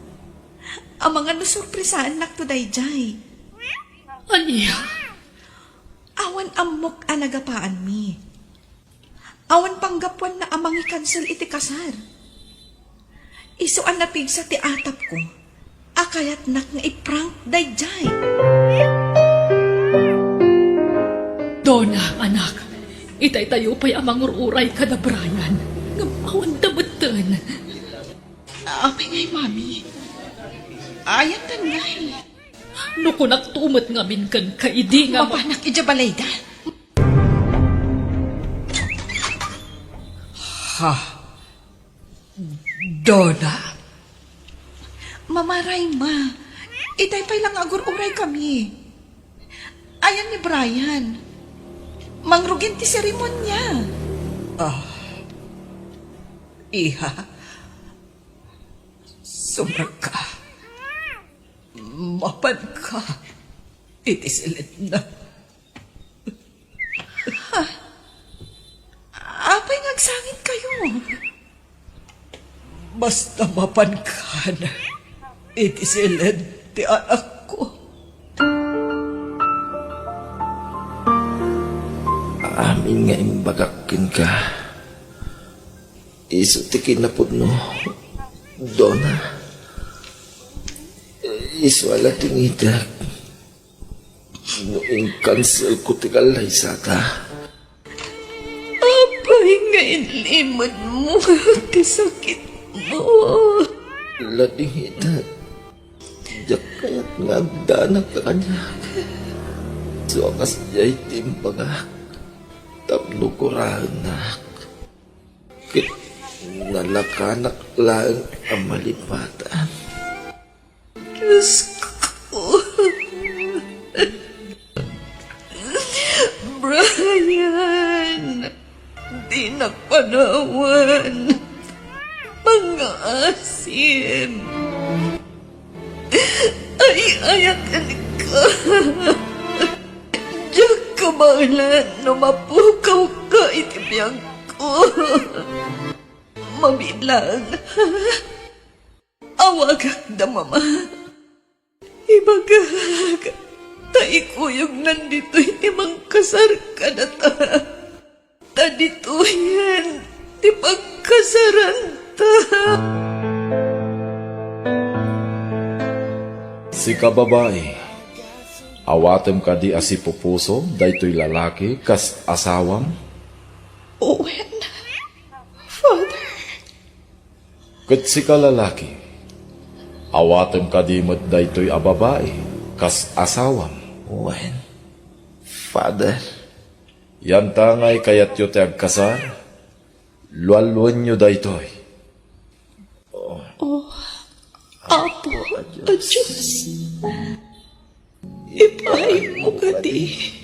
Ang mga nasurpresaan nak to dayjay. Anya? Awan amok ang nagapaan mi. Awan panggapwan na amang i-cancel iti kasar. Iso ang napigsa ti atap ko. Akayat nak nga iprank dayjay. Dona, anak. Itay tayo pa'y amang ururay ka na Brian. Ngamawan damatan. Apay ngay, Mami. Ayatan ngay. No kunak tumat nga minkan ka idi nga Mapanak ija balayda. Ha? Donna? Mamaray, Ma. Itay pa'y lang agur-uray kami. Ayan ni Brian. Mangrugin ti seremonya. Iha? Sumra ka. Mapan ka. Itisilid na. Apay ngagsangit kayo. Basta mapan ka na. Itisilid ti anak ko. Amin nga imbagakin ka. Isu ti kinapod no. Dona. Isu ala tingidak. No in-cancel ko ti kalay sata. Apay nga inlimod mo. Ti sakit mo. Lading hitak. Diyak kaya't nga danak ka kanya. So akas jay timbagak. Tapno ko ranak. Kit nalakanak lang ang malipatan. Diyos ko. Brian. Di nagpanawan. Mga asim. Ay, ayakan ka. Diyak ka balan na mapukaw ka itibiyag ko. Mabilang. Awagak da, Mama. Ibagag. Taikuyog nandito imang kasar ka na ta. Tadito yan. Di pagkasaran ta. Si kababae, awatem ka di asi pupuso, daytoy lalaki, kas asawam, Owen. Father. kat si ka lalaki, awatem ka di mat daytoy a babae, kas asawam. When? Father, Yan tangay kayat yo te agkasar, lualwan nyo daytoy. Apo, at Diyos, ipahay mo ka di.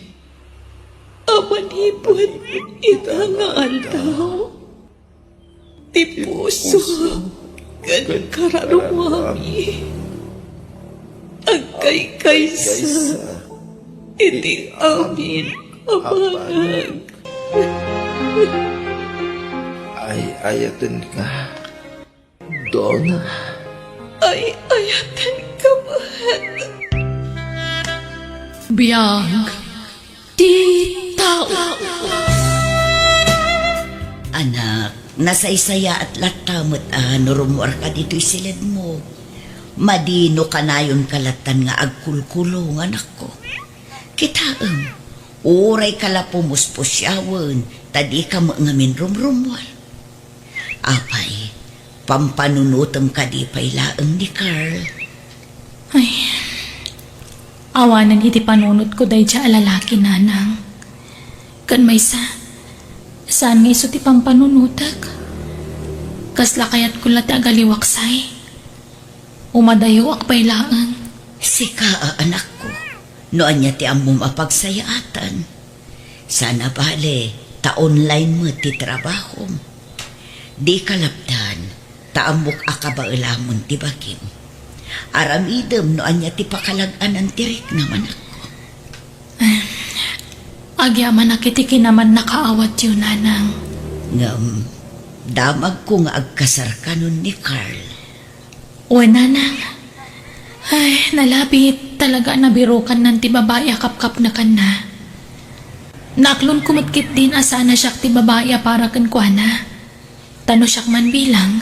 Amanipon ita nga aldaw. Ti puso, kan kararumami. Agkay kaysa, iti amin abangan. ay ayatin ka. Donna, Ay ayatan ka man. Biyag, di tao. Anak, nasaysaya at latamot nurumor ka dito'y silid mo. Madino ka na yun kalatan nga agkulkulungan ako. Kitaang, uray kala pumuspusyawan, tadi ka ngamin rumrumwal. Apay, pampanunutom ka di pa'y laang ni Carl. Ay, awanan iti panunot ko day siya alalaki nanang. Kan may saan nga iso ti pampanunutak? Kasla kayat ko lati agaliwaksay. Umadayo akpay laang. Sika, anak ko, noon niya ti amom apagsayaatan. Sana bale, ta-online mo ti trabahom. Di kalapdan, taamok akabailamon ti bagim. Aramidem noon niya ti pakalagan ang tirik naman ako. Agyaman nakitiki naman nakaawat yun nanang. Ngam, damag ko nga agkasar ka nun ni Carl. O nanang, ay nalapit talaga nabirukan ng ti babae akap-kap na kan na. Naklon kumatkit din asa na siya ti babae para kan kwa na. Tano siyak man bilang,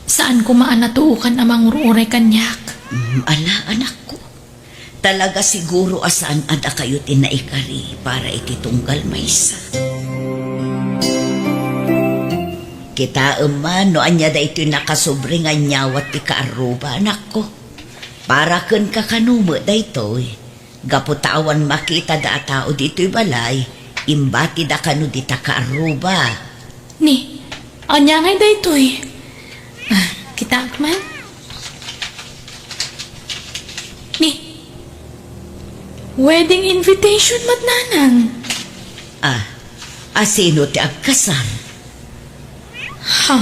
saan ko maanatuukan amang ururay kanyak? Ala, anak ko. Talaga siguro asaan ada kayo tinaikari para ititunggal maysa. Kita man, no anya da ito'y nakasobre nga nyawat ti kaaruba, anak ko. Para kun kakanumo da ito'y. Gaputawan makita da tao dito'y balay, imbati da kanu di ta kaaruba. Ni, anya ngay da ito'y. Kita man? Ni, wedding invitation mat nanang. Asino ti agkasal? Ha?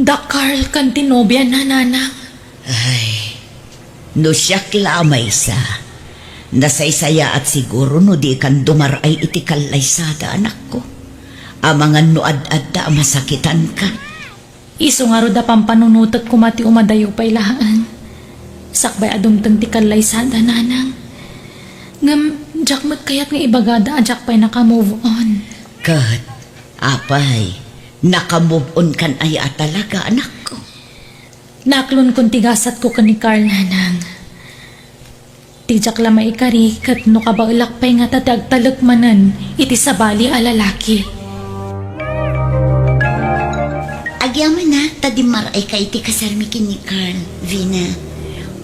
Da Carl kan tinobya na nanang. Ay, no siyak lamay sa. Nasaysaya at siguro no di kan dumaray iti kalaysada, anak ko. Amangan no ad-ad masakitan ka. Iso nga ro da pampanunutot kumati umadayo pa'y lahaan. Sakbay adumtang ti kalaysada nanang. Ngam, jak mat kayat nga ibagada ajak pa'y naka-move on. Kat, apay, nakamove on kan ay talaga, anak ko. Naklon kung tigasat ko ka ni Carl nanang. Tijak lamay ikari kat no kabaulak pa'y nga tatagtalak manan iti sabali alalaki. Agyaman na, tadimar ay kay ti kasarmikin ni Carl, Vina.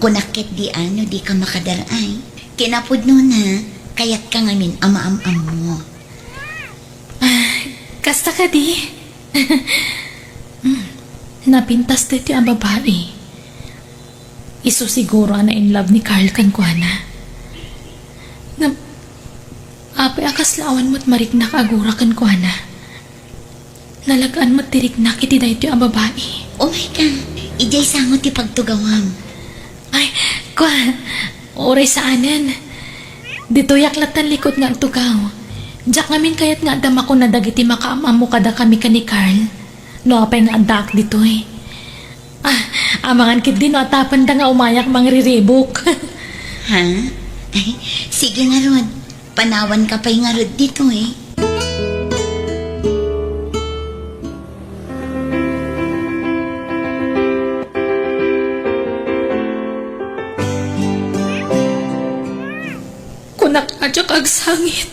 Kunakit di ano, di ka makadaray. Kinapudno na, kayat ka ngamin ama-am-am mo. Kasta ka di? Napintas dito ang babae. Iso siguro na in love ni Carl kan kuana. Nga, apay akas lawan mo't mariknak agura kan kuana. Nalagaan mo't tiriknak iti dito ang babae. Oh my God, ijay sangot ti pagtugawam. Ay, oray saanan. Dito yaklatan likod nga ang tugaw. Diyak ngamin kayat nga dama ko na dagiti makaamam mo kada kami ka ni Carl. No apay nga andak dito eh. Amangan kit din no atapan da nga umayak mangriribok. Ha? Ay, sige nga Rod, panawan ka pa'y nga Rod dito eh. Kunak adyak agsangit.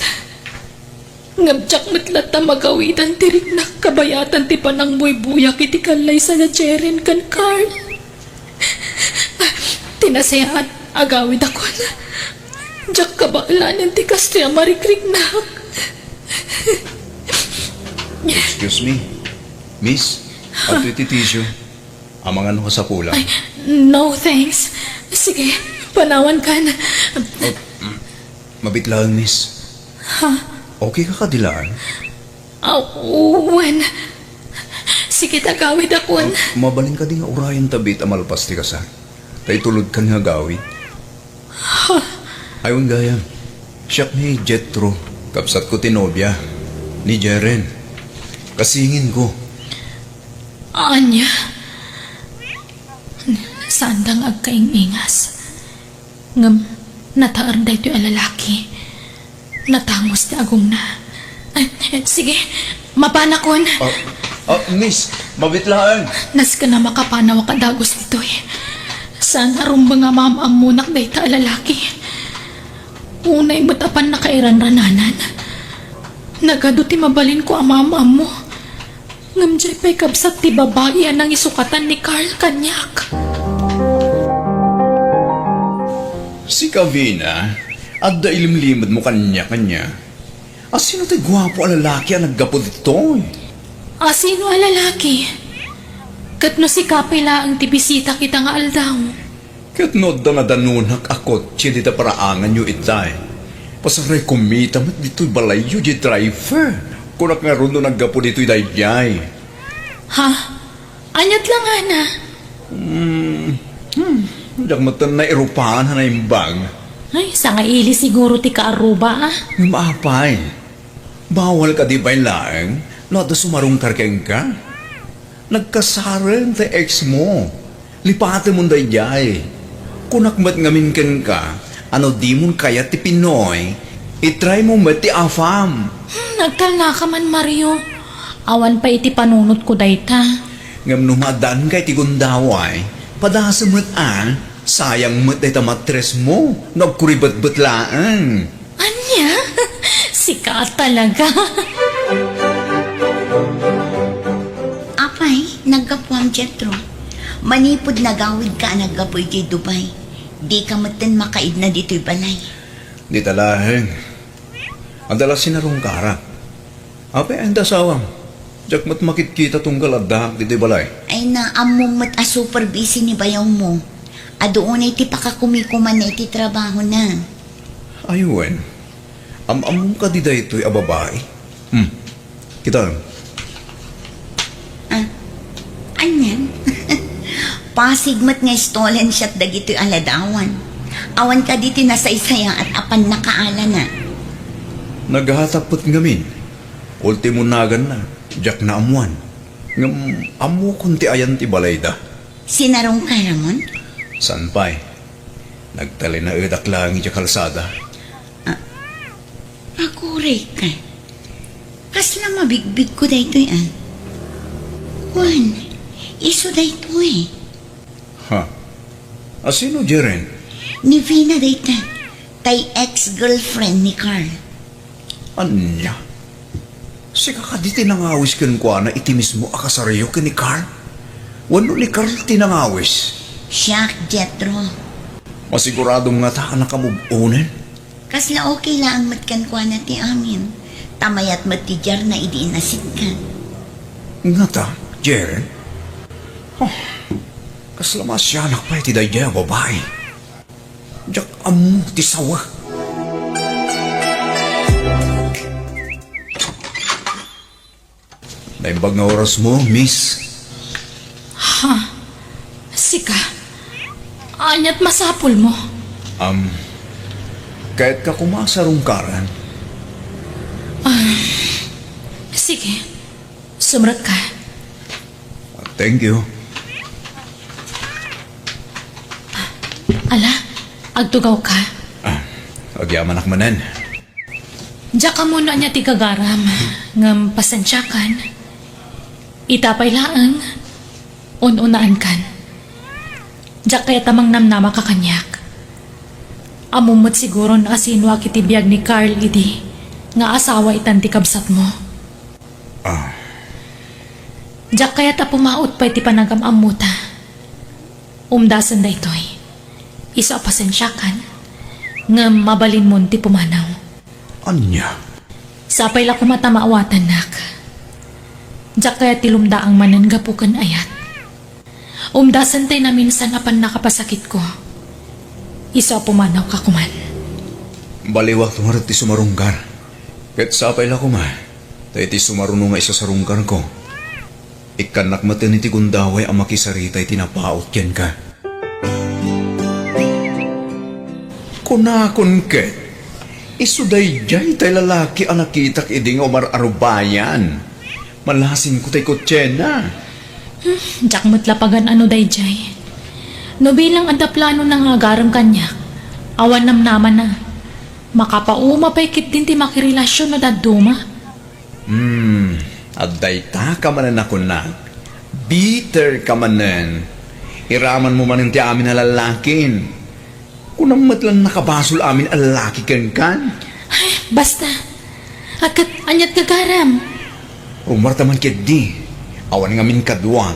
Ngabjak matlata magawitan tirik na kabayatan ti panang buyak iti kalay sa na Jeren kan Carl. Tinasayaat agawid ako na. Diyak ka ba alanin ti Castilla marikrik na. Excuse me. Miss, ato iti tissue. Amangan ko sa pula. Ay, no thanks. Sige, panawan ka na. Mabitlaan, miss. Okay ka kadilaan? Wen. Sige, tagawid ako. Mabaling ka din nga urayan tabit amalpas ti kasa. Tay tulod ka nga gawid. Ayon gaya. Siyak ni Jetro. Kapsat ko tinobya. Ni Jeren. Kasingin ko. Anya. Saan dang agkaingingas? Ngam, nataar da ito yung lalaki. Natangos ti agong na. Ay, sige, mapanakon. Miss, mabitlaan. Nas ka na makapanaw kadagos nito eh. Saan arumba nga mamamunak da ito lalaki? Unay batapan na kairan-rananan. Nagado ti mabalin ko ang mamam mo. Ngam jay pa'y kabsat ti babae ang isukatan ni Carl kanyak. Si Kavina, at da ilimlimad mo kanya-kanya. Sino tayo gwapo ang lalaki ang naggapo dito? Sino ang lalaki? Katno si Kapila ang tibisita kita nga aldaw. Katno da na danunak ako, siya dita paraangan nyo itay. Pasaray kumita mat dito'y balayo di driver. Kunak nga ron doon naggapo dito'y dayjay. Ha? Anyat lang, Ana. Diyak matan na irupahan na yung bag. Ay, sa nga ili siguro ti kaaruba ah. Maapay. Bawal ka di ba yung laang? Nada sumarong karkeng ka? Nagkasarang ta ex mo. Lipate mo dayjay. Kunakmat ngamin ken ka, ano di mo kaya ti Pinoy, itry mo mati afam. Nagkalna ka man, Mario. Awan pa iti panunot ko dayta. Ngam numadaan kay ti gundaway, padasamot sayang mat dayta matres mo, nagkuribat-batlaan. Anya? Sikat talaga. Apay, naggapuam Jetro. Manipod nagawid ka naggapoy kay Dubai. Di ka matan makaid na dito'y balay. Di talaheng. Ang dala sinarong karak. Apay ang dasawang. Diyak mat makitkita tong galadak dito'y balay. Ay na among mat a super busy ni bayaw mo. Adoon ay ti pakakumikuman na iti trabaho na. Ayun. Among ka di daytoy a babae. Kita lang. Anyan? Pasigmat nga stolen shot dagito'y aladawan. Awan ka dito na sa isaya at apan nakaala na. Naghatapot ngamin. Ultimo nagan na. Diyak na amuan. Ngam amu kunti ayan ti balay da. Sinarong ka, Ramon? Sanpay. Nagtali na edak lang iti kalsada. Makuray ka. Kasla mabigbig ko daytoy Juan, iso daytoy. Ha? Sino Jeren? Ni Vina dayta. Tay ex-girlfriend ni Carl. Anya? Sika ka di tinangawis ken kwa na iti mismo akasaryo ken ni Carl? Wano ni Carl tinangawis? Siyak, Jetro. Masiguradong nga ta ka nakamubunan? Kasla okay lang matkan kwa na ti amin. Tamayat matijar na idiinasit ka. Nga ta, Jeren? Kaslamas siya nakpay ti dayjay ang babae. Diyak amu ti sawa. Naimbag nga oras mo, miss. Sika. Anyat masapul mo. Kahit ka kumasarong karan, Sige. Sumrat ka. thank you. Ala, agtugaw ka. Agyaman akmanan. Diyak ka muna niya tigagaram. Ngam pasensyakan. Itapay laang. Un-unaan kan. Diyak kaya tamang namnama ka kanyak. Amumot siguro na asinwa kitibiyag ni Carl idi. Nga asawa itan ti kabsat mo. Diyak kaya ta pumaot pa iti panagam amuta. Umdasan da itoy. Iso pasensyakan. Nga mabalin mo ti pumanaw. Anya? Sapay la kumatamaawatan nak. Diyak kaya tilumda ang manan gapukan ayat. Umdasan tayo na minsan apan nakapasakit ko. Iso pumanaw ka kuman. Baliwak tumarat ti sumarungkar. Ket sapay la kuma. Tayo ti sumarunong nga isa sa rungkar ko. Ikanak matin iti gundaway ang makisaritay tinapaot yan ka. Kunakon ket. Isuday jay tay lalaki ang nakitak iding Omar Arubayan. Malasin ko tay kutsena. Diyak mutlapagan ano dayjay. No bilang anda plano ng agaram kanya. Awan namnaman na. Makapauma pa'y kit din ti makirelasyon na daduma. Aday ta ka manan ako na. Bitter ka manan. Iraman mo manan ti amin na lalakin. Kunang matlang nakabasol amin ang lalaki kan. Ay, basta. Akat anyat kagaram. Umarta man ket di. Awan nga min kadwa.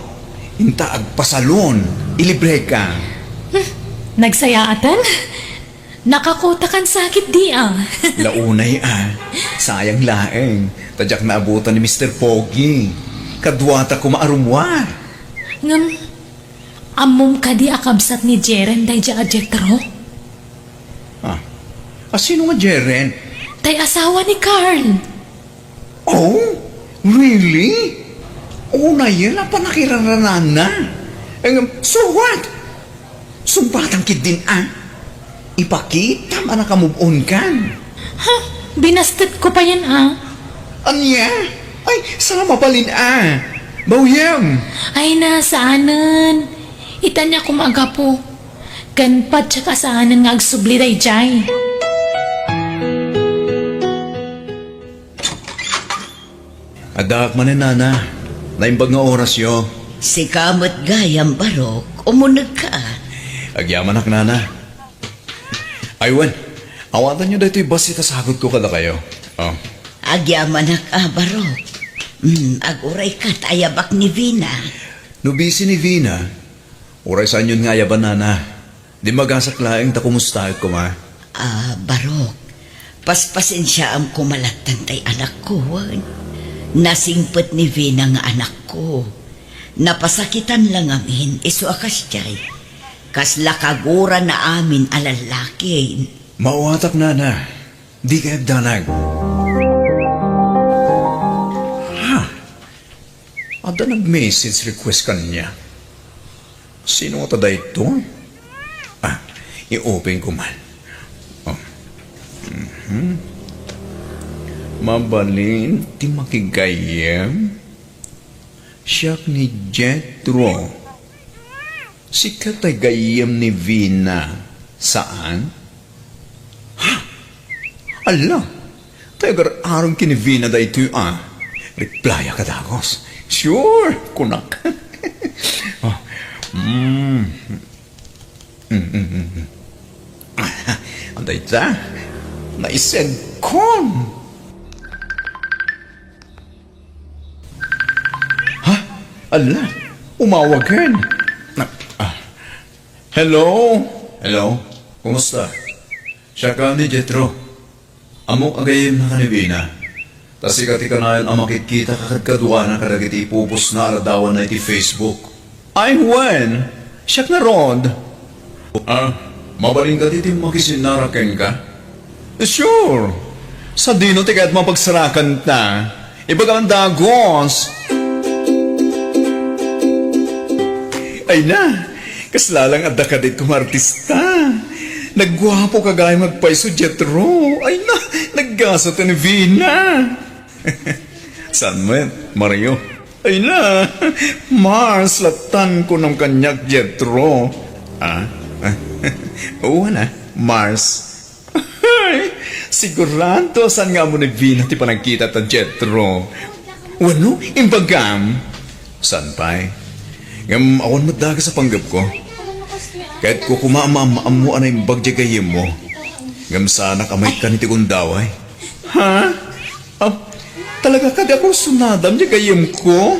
Inta agpasalon. Ilibre ka. Nagsayaatan? Nakakutakan sakit di ah. Launay sayang laeng. Tadyak naabutan ni Mr. Pogi. Kadwata ko maarumwar. Ngam, amom ka di akabsat ni Jeren day ja Jetro. Sino nga Jeren? Tay asawa ni Carl. Oh? Really? Oo na yan, apa nakiraranan na. So what? Sumpatang kid din Ipakita man naka-move on kan. Ha? Binasted ko pa yan ah. Anya? Ay, sana mapalin Bawyam. Ay nasaanan. Itanya kumaga po. Ganpat tsaka saanan nga agsubli day jay. Adak man nana. Naimbag nga oras yo. Si kamot gayam barok, umunag ka. Agyaman ak nana. Aywan, awatan nyo dito bas itasagot ko kada kayo. Agyamanak barok. Aguray ka tayabak ni Vina. Nubisi ni Vina. Uray saan yun nga yaban nana. Di magasak laeng ta kumusta ko ma. Barok. Paspasin siya ang kumalatan tay anak ko. Nasingpet ni Vina nga anak ko. Napasakitan lang amin, iso akas jay. Kas lakagura na amin alalaki. Mauwatak nana. Di kayo danag. Ada nag-message request kanya. Sino nga tada ito? I-open ko man. Mabalin ti makigayem. Siyak ni Jetro. Sikat ay gayem ni Vina. Saan? Ala, tagar arong kini Vina da ito Replya ka dagos. Sure, kunak. Anday ta, naisend kon. Ala, umawagan. Hello? Hello? Kumusta? Siya ka ni Jetro. Amok agayim na kanibina. Tas ikatikanayan ang makikita kakadkadwa na kadagiti pupos na aradawan na iti Facebook. I'm when? Siya na rod. Mabaling ka diti makisinaraken ka? Sure. Sa dino ti kaya't mapagsarakan ta. Ibagang dagos. Ay na, kaslalang adda ka dit kong artista. Nagwapo ka gaya magpaiso Jetro. Ay na, naggasot ni Vina. Saan mo yan, Mario? Ay na, Mars, latan ko ng kanyak Jetro. Oo na, Mars. Sigurado, saan nga mo ni Vina ti panagkita ta Jetro? Wano, imbagam? Saan pa'y? Ngam awan madaga sa panggap ko. Kahit ko kumamaam mo anay bagyagayim mo. Ngam sana kamay ka ni Tigundaway. Ha? Talaga ka di ako sunadam jagayim ko?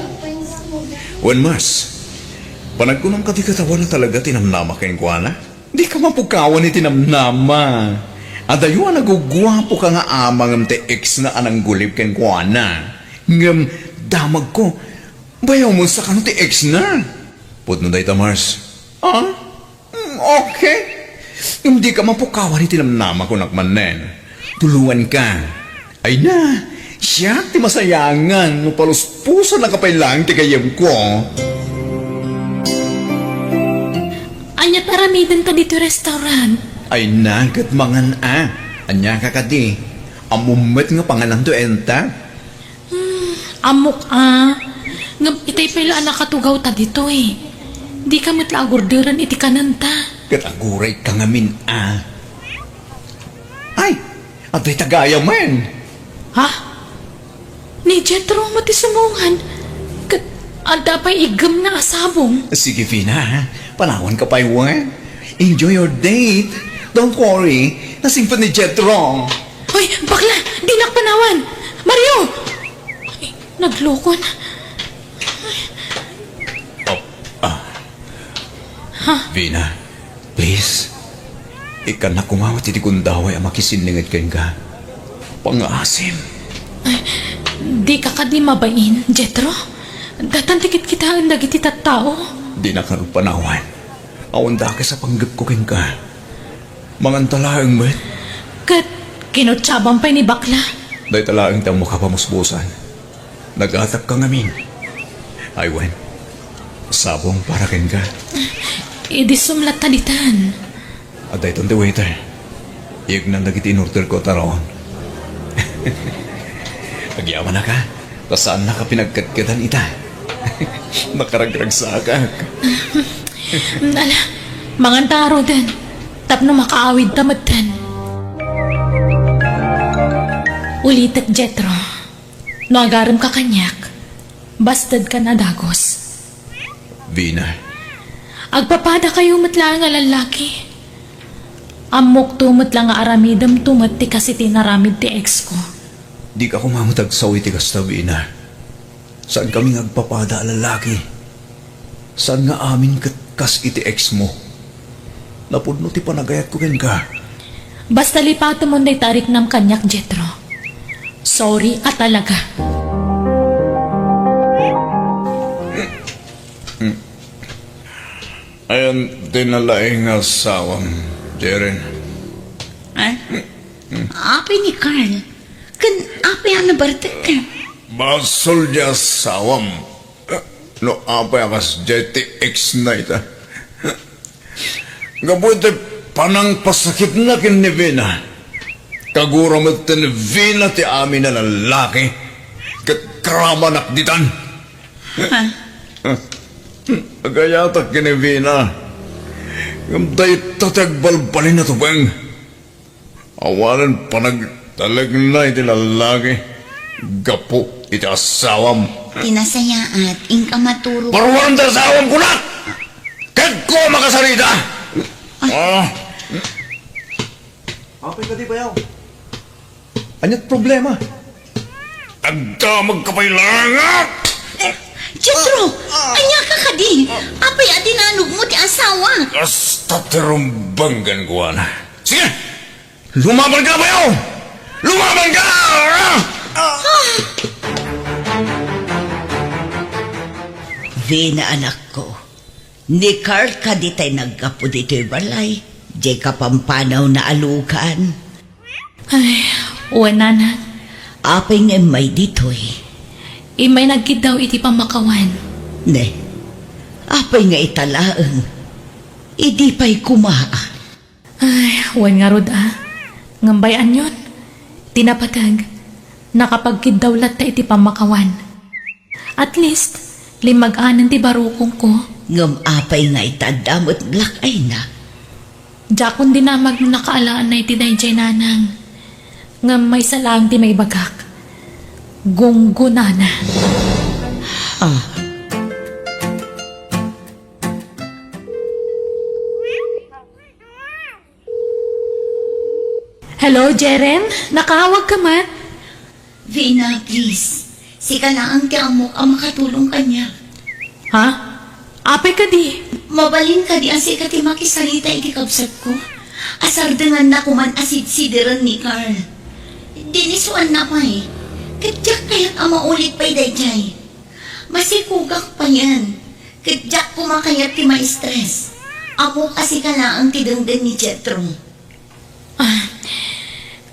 Wan Mars, panag ko ng katikatawan na talaga tinamnama kayo ko na? Di ka mapukawan ni tinamnama. Adayo nagugwapo ka nga amang te ex na anang gulib ken kuana. Ngam damag ko. Bayaw mo sa kano ti ex na. Putno day Mars. Ah? Okay. Hindi ka mapukawan ni tinamnama ko nakmanen. Tuluan ka. Ay na. Siya ti masayangan. No paluspusan na kapay lang ti kayem ko. Anya taramidan ka dito restaurant. Ay nagat mangan Anya ka kadi. Amumet nga pangalan to enta. Amok Ngam itay pala anak katugaw ta dito eh. Di ka matla agorderan iti kananta. Kataguray ka ngamin Ay, atay tagaya man. Ha? Ni Jetro mati sumungan. Kat anda pa'y igam na asabong. Sige Vina, panawan ka pa iwan. Enjoy your date. Don't worry, nasingpan ni Jetro. Hoy, bakla! Di nakpanawan! Mario! Ay, nagloko na. Vina, please. Ikan na kumawat iti kundaway ang makisinlingat ka. Pangasim. Di ka di mabain, Jetro. Datantikit kita ang dagiti tattao. Di na ka panawan. Awan da ka sa panggap ko ka. Mangantalaang met. Kat kinutsabang pa ni bakla. Dahil talaang tamo ka pamusbusan. Nagatap ka ngamin. Aywan, sabong para ka. Idisumlat talitan. At dahil the waiter. Iyag nang nagiti in-order ko taroon. Nagyaman na ka. Tasaan na ka pinagkatkitan ita. Nakaragrag sa akak. Ala, mangantaro din. Tapno makaawid tamatan. Ulitek, Jetro. No agaram ka kanyak. Bastad ka na dagos. Vina, Agpapada kayo matla nga lalaki. Amok tumot lang nga aramidam tumot ti kasi tinaramid ti ex ko. di ka kumamutag sa iti kasta, Vina. Saan kami nagpapada lalaki? Saan nga amin kas iti ex mo? Napudno ti panagayat ko ka. Basta lipato mo day tarik nam kanyak, Jetro. Sorry at talaga. Ayan, dinalaing asawang, Jeren. Api ni Carl. Kan api ang nabartag ka. Basol di asawam. No, apa akas jeti ex na ita. Gabuti panang pasakit na kin ni Vina. Kagura mo ti ni Vina ti amin na lalaki. Kakramanak ditan. Agayatak kin ni Vina. Gamday tatagbalbalin na to bang. Awalan panagtalag na iti lalaki. Gapo iti asawam. Tinasayaat, ingka maturo. Parwan da asawam ko na! Kag ko makasarita! Apay ka di bayaw? Anyat problema? Agka magkapailangat! Jetro, anya ka kadi. Apay adinanog mo ti asawa. Hasta terumbanggan ko na. Sige! Lumaban ka bayaw! Lumaban ka! Vina anak ko, ni Carl ka di tayo nagkapo dito'y balay. Di ka pampanaw na alukan. Ay, uwanan. Apay nga may dito'y. Imay nagkit daw iti pamakawan. Ne, apay nga italaang. Idi pa'y kumaa. Ay, uwan nga rod Ngambayan yun. Tinapatag. Nakapagkid daw latta iti pamakawan. At least, limag-anan ti barukong ko. Ngam apay nga itadamot lakay na. Jakon dinamag no nakaalaan na iti dayjay nanang. Ngam may salang ti may bagak. Gunggunana. Hello, Jeren? Nakahawag ka man? Vina, please. Sika lang ang tiamok ang makatulong kanya. Ha? Apay ka di. mabalin ka di asi kati makisalita iti kabsat ko. Asar dengan na kuman asid-sidiran ni Carl. Dinisuan na pa eh. Kadyak kaya't ama ulit pa'y dayjay. Masikugak pa yan. Kadyak kumakayat ti ma-stress. Amo kasi ka na ang tidangdan ni Jetro.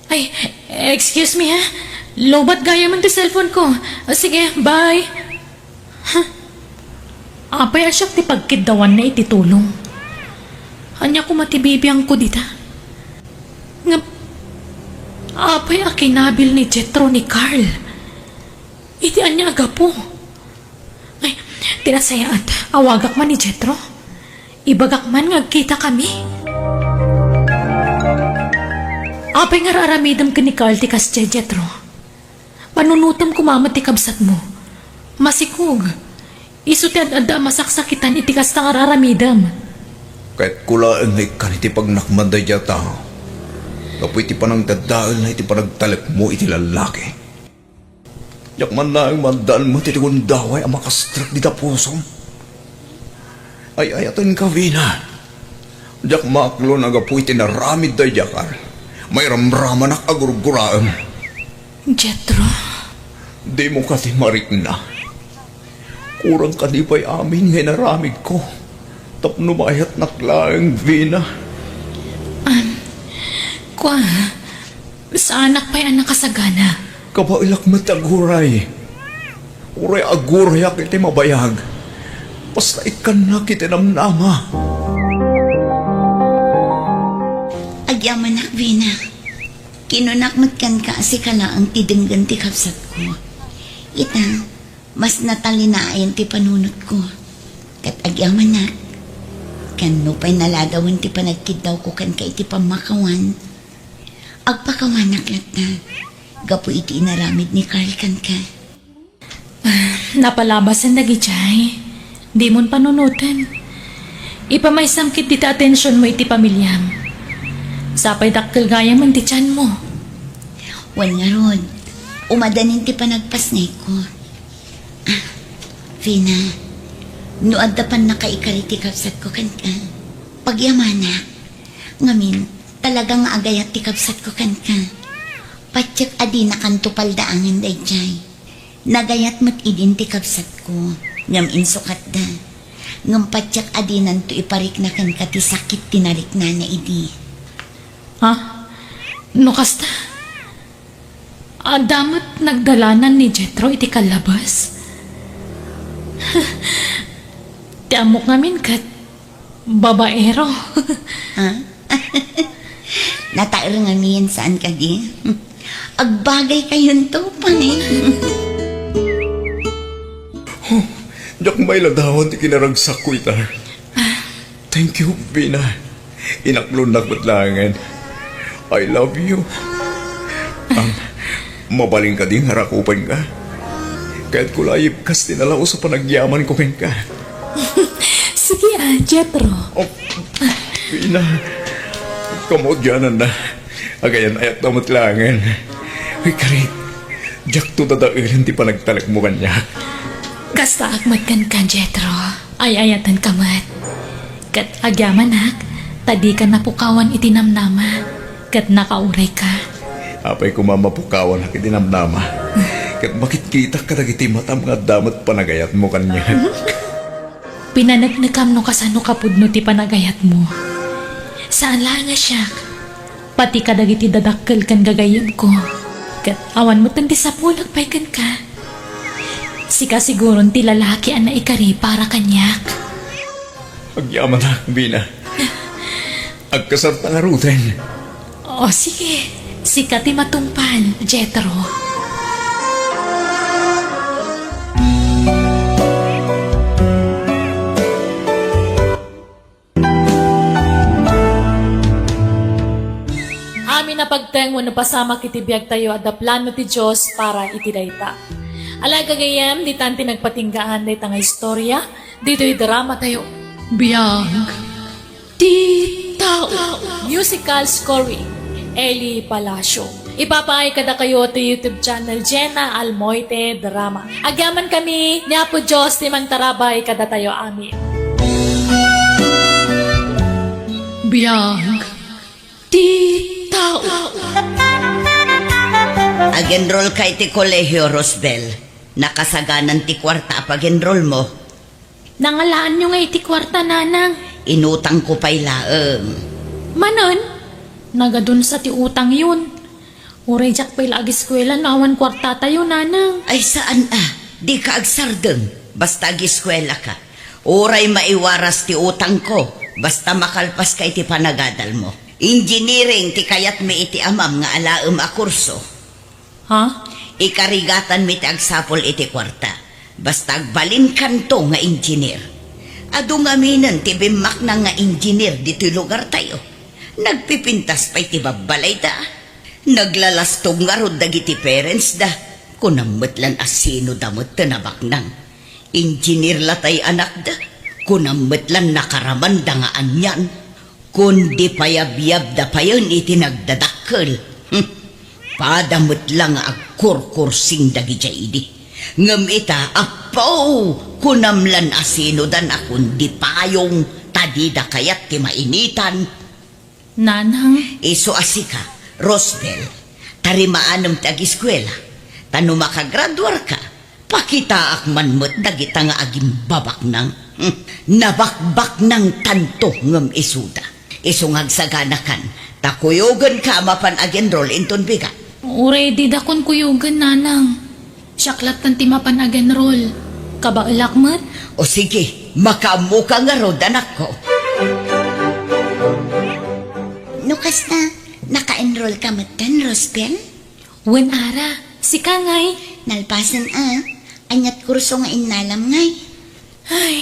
Ay, excuse me ha. Lobat gaya man ti cellphone ko. Sige, bye. Apay asyak ti pagkidawan na ititulong. Anya ko matibibiyang ko dita. Nga, apay akinabil ni Jetro ni Carl. Iti anya agapo. Ay, tinasayat. Awagak man ni Jetro. Ibagak man ngagkita kami. Apay nga raramidam ka ni Carl ti kasya Jetro. Panunutam kumamat ti kabsat mo. Masikog. Isu ti adda masaksakitan iti kasta nga raramidam. Kahit kulaan na ikan iti pagnakman da yata. Kapoy iti panang dadaan na iti panagtalak mo iti lalaki. Yakman na ang mandaan mo iti kundaway ang makastrak di tapusom. Ay ayatan ka, Vina. Diyak maklo na gapoy iti naramid da yakar. May ramraman ak agurguraan. Jetro. Di mo kasi marik na. Kurang ka di pa'y amin ngay naramid ko. Tapno mayat naklaang, Vina. Kwa, sa anak pa'y anak kasagana. Kabailak mataguray. Uray aguray ak iti mabayag. Basta ikan na kitinamnama. Agyaman nak, Vina. Kinunakmat ka asi ka na ang tidenggan ti kapsat ko. Ita, mas natalinayan ti panunot ko. Kat agyaman nak, kano pa'y naladawan ti panagkidaw ko kan ka iti pamakawan. Agpakawanak lat na, gapo iti inaramid ni Carl kan ka. Napalabasan na gijay. Di mon panunutan. Ipamay samkit dita atensyon mo iti pamilyam. Sapay dakkel gaya man ti tiyan mo. Wan nga rod, umadanin ti panagpasnay ko. Vina, no addapan na kaikari ti kapsat ko kan ka. Pagyamana, ngamin, talagang agayat ti kapsat ko kan ka. Patyak adi na kanto paldaangan dayjay. Nagayat mat idin ti kapsat ko, ngam insukat da. Ngam patyak adi nanto iparik na kan ka ti sakit tinarik na na idi. Ha? No kasta? Damat nagdalanan ni Jetro iti kalabas. Ti amok ngamin kat babaero. Ha? Natair nga miyan saan ka di? Agbagay kayon to pa eh. Diyak may ladawan ti kinaragsak ko ita. Thank you, Vina. Inaklon nakbatlangan. I love you. Mabaling ka din harakupan ka. Kahit kulayip kas tinalaw sa panagyaman ko ka. Sige Jetro. Oh, Vina. Kamodyanan na. Agayan ayat na matlangan. Uy, karit. Diyak to dadairin ti panagtalak mo kanya. Kasta akmat kan Jetro. Ay ayatan kamat. Kat agyaman hak. Tadi ka napukawan itinamnama. Kat nakauray ka. Apay kumamapukawan na kitinamnama. Kat makikita ka nagiti matam nga damat panagayat mo kanya. Pinanagnagam no kasano kapudno ti panagayat mo. Saan lang nga siya? Pati ka dagiti dadakkel kan gagayam ko. Kat awan mo tan ti sapulag pay kan ka. Sika siguron ti lalaki ang naikari para kanyak. Agyaman na, Bina. Agkasarta nga ruten. O sige, sika ti matumpal, Jetro. Amin na pagteng wano pasama kitibiyag tayo at da plano ti Diyos para itidayta. Alaga gayam, di tanti nagpatinggaan day tanga istorya, dito'y drama tayo. Biyag. Di tao. Musical scoring. Eli Palacio. Ipapaay kada kayo to YouTube channel Jenna Almoite Drama. Agyaman kami, niya po Diyos, timang tarabay kada tayo amin. biyag ti tao. Ag-enroll kay ti kolehiyo, Rosbel. Nakasaganan ti kwarta pag-enroll mo. Nangalaan nyo nga iti kwarta, nanang. Inutang ko pa'y laeng. Manon, nagadun sa ti utang yun. Uray jak pa'y lagi eskwela na awan kwarta tayo, nanang. Ay saan di ka agsardeng. Basta ag-eskwela ka. Uray maiwaras ti utang ko. Basta makalpas kay ti panagadal mo. Engineering ti kayat mi iti amam nga alaem a kurso. Ha? Ikarigatan mi ti agsapol iti kwarta. Basta agbalin kanto nga engineer. Adu nga minan ti bimak na nga engineer dito lugar tayo. Nagpipintas pa iti babalay da. Naglalastog nga rod dagiti parents da. Kunamot lan asino damot tinabak nang. Engineer latay anak da. Kunamot lan nakaraman da nga anyan. Kundi payab-yab da pa yun iti nagdadakkel. Padamot lang agkurkursing dagi jaydi. Ngam ita apaw kunamlan asino dan akun di payong tadida kayat ti mainitan. Nanang, Iso asika, Rosbel, tarimaanam ti ag-eskwela. Tano makagraduar ka, pakita akman mo't dagita nga aging babak nang. Nabakbak ng tanto ngam isuda. Iso ngagsaganakan, takuyogan ka mapan ag-enroll inton biga. uray di dakon kuyugan, nanang. Syaklat kan ti mapan ag-enroll. Kabailak mat? O sige, makamuka nga rod anak ko. Nukas na, naka-enroll ka matan, Rosbel? Wen ara, si Kangay. Nalpasan anyat kurso nga inalam ngay. Ay,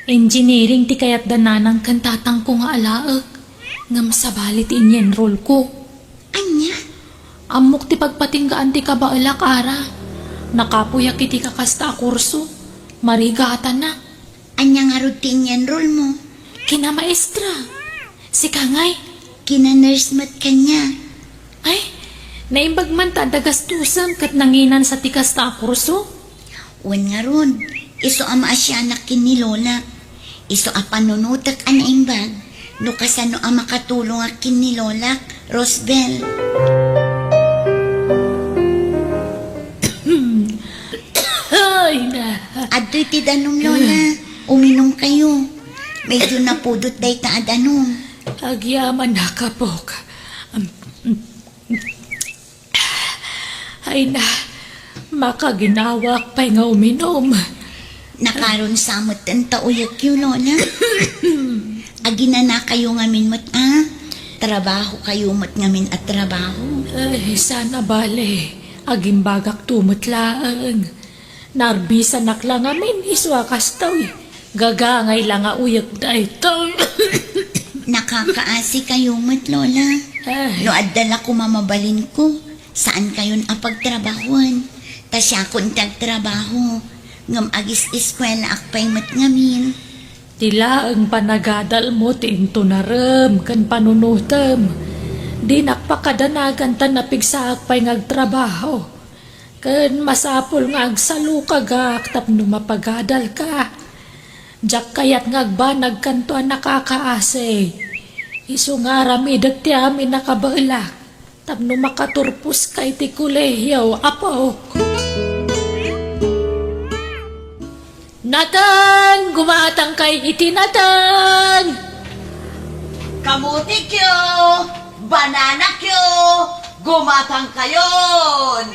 engineering ti kayat dananang kan tatang ko nga alaag. Ngam sabalit in-enroll ko. Anya? Amok ti pagpatinggaan ti kabailak ara. Nakapuyak iti kakasta a kurso. Marigatan na. Anya nga routine enroll mo? Kina maestra. Si Kangay. Kina-nurse mat kanya. Ay, naimbag man ta dagastusan kat nanginan sa tikas ta a kurso. Wan nga ron, iso ama asya anak ni Lola. Iso a panunutak anaimbag. No kasano a makatulong akin ni Lola, Rosbel. Ay na. Ado'y ti danong Lola. Uminom kayo. Medyo napudot day ta adanong. Agyaman na kapok. Ay na, makaginawak pa'y nga uminom. Nakaroon sa amot ang tauyak yung Lola. Agina na kayo ngamin mat Trabaho kayo mat ngamin at trabaho. Ay, sana bale. Agimbagak tumutlaang. Narbisa naklang amin iswakas taw. Gagangay lang nga uyak da ito. Nakakaasi kayo mat Lola. Ay, No adala ko mamabalin ko. Saan kayon apagtrabahuan? Tasya kon tagtrabaho. Ngam agis eskwela akpay mat ngamin. tila ang panagadal mo tinto na ram kan panunutam. Di nakpakadanagan tan napigsaak pa'y ngagtrabaho. Kan masapol nga agsalukagak tapno mapagadal ka. Diyak kayat ngagbanag kanto ang nakakaase. Isu nga ramidag ti amin nakabailak. Tapno makaturpus kay ti kulehiyaw apaw. Nathan! Gumatang kay iti Nathan! Kamuti kyo! Banana kyo! Gumatang kayon!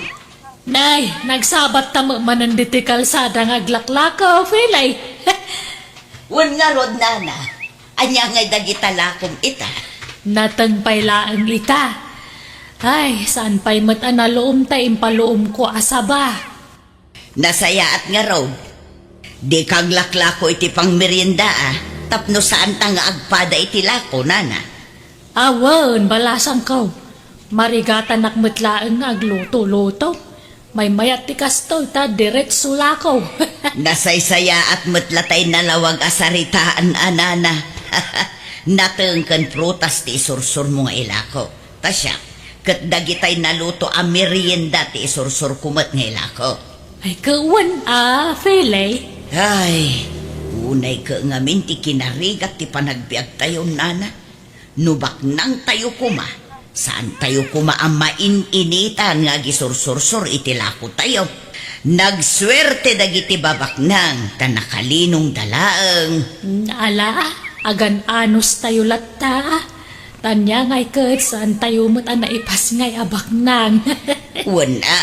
Nay, nagsabat tamo mananditi kalsada ng aglaklakaw, Filay. Wan nga rod nana. Anya ngay dagita lakom ita. Natang pailaan ita. Ay, saan pa'y matanaloom ta impaloom ko asaba. Nasaya at nga rod. Di kag laklako iti pang merienda Tapno saan ta nga agpada iti lako, nana. Awan, balasang ko. Marigatan nakmutlaan nga agluto-luto. May mayat ti kasto ta diretso lakaw. Nasaysaya at mutlatay nalawag asaritaan anana. Nateng kan prutas ti isursur mo nga ilako. Tasya, kat dagitay naluto a merienda ti isursur kumat nga ilako. Ay, kawan Filay. Ay, unay ka ngamin ti kinarigat ti panagbiag tayo, nana. Nubak nang tayo kuma. Saan tayo kuma ang main-initan nga gisursur-sur itilako tayo. Nagswerte dagiti babaknang tanakalinong dalaang. Ala, agan anos tayo latta. Tanya ngay kat saan tayo mata naipas ngay abak nang. Wala,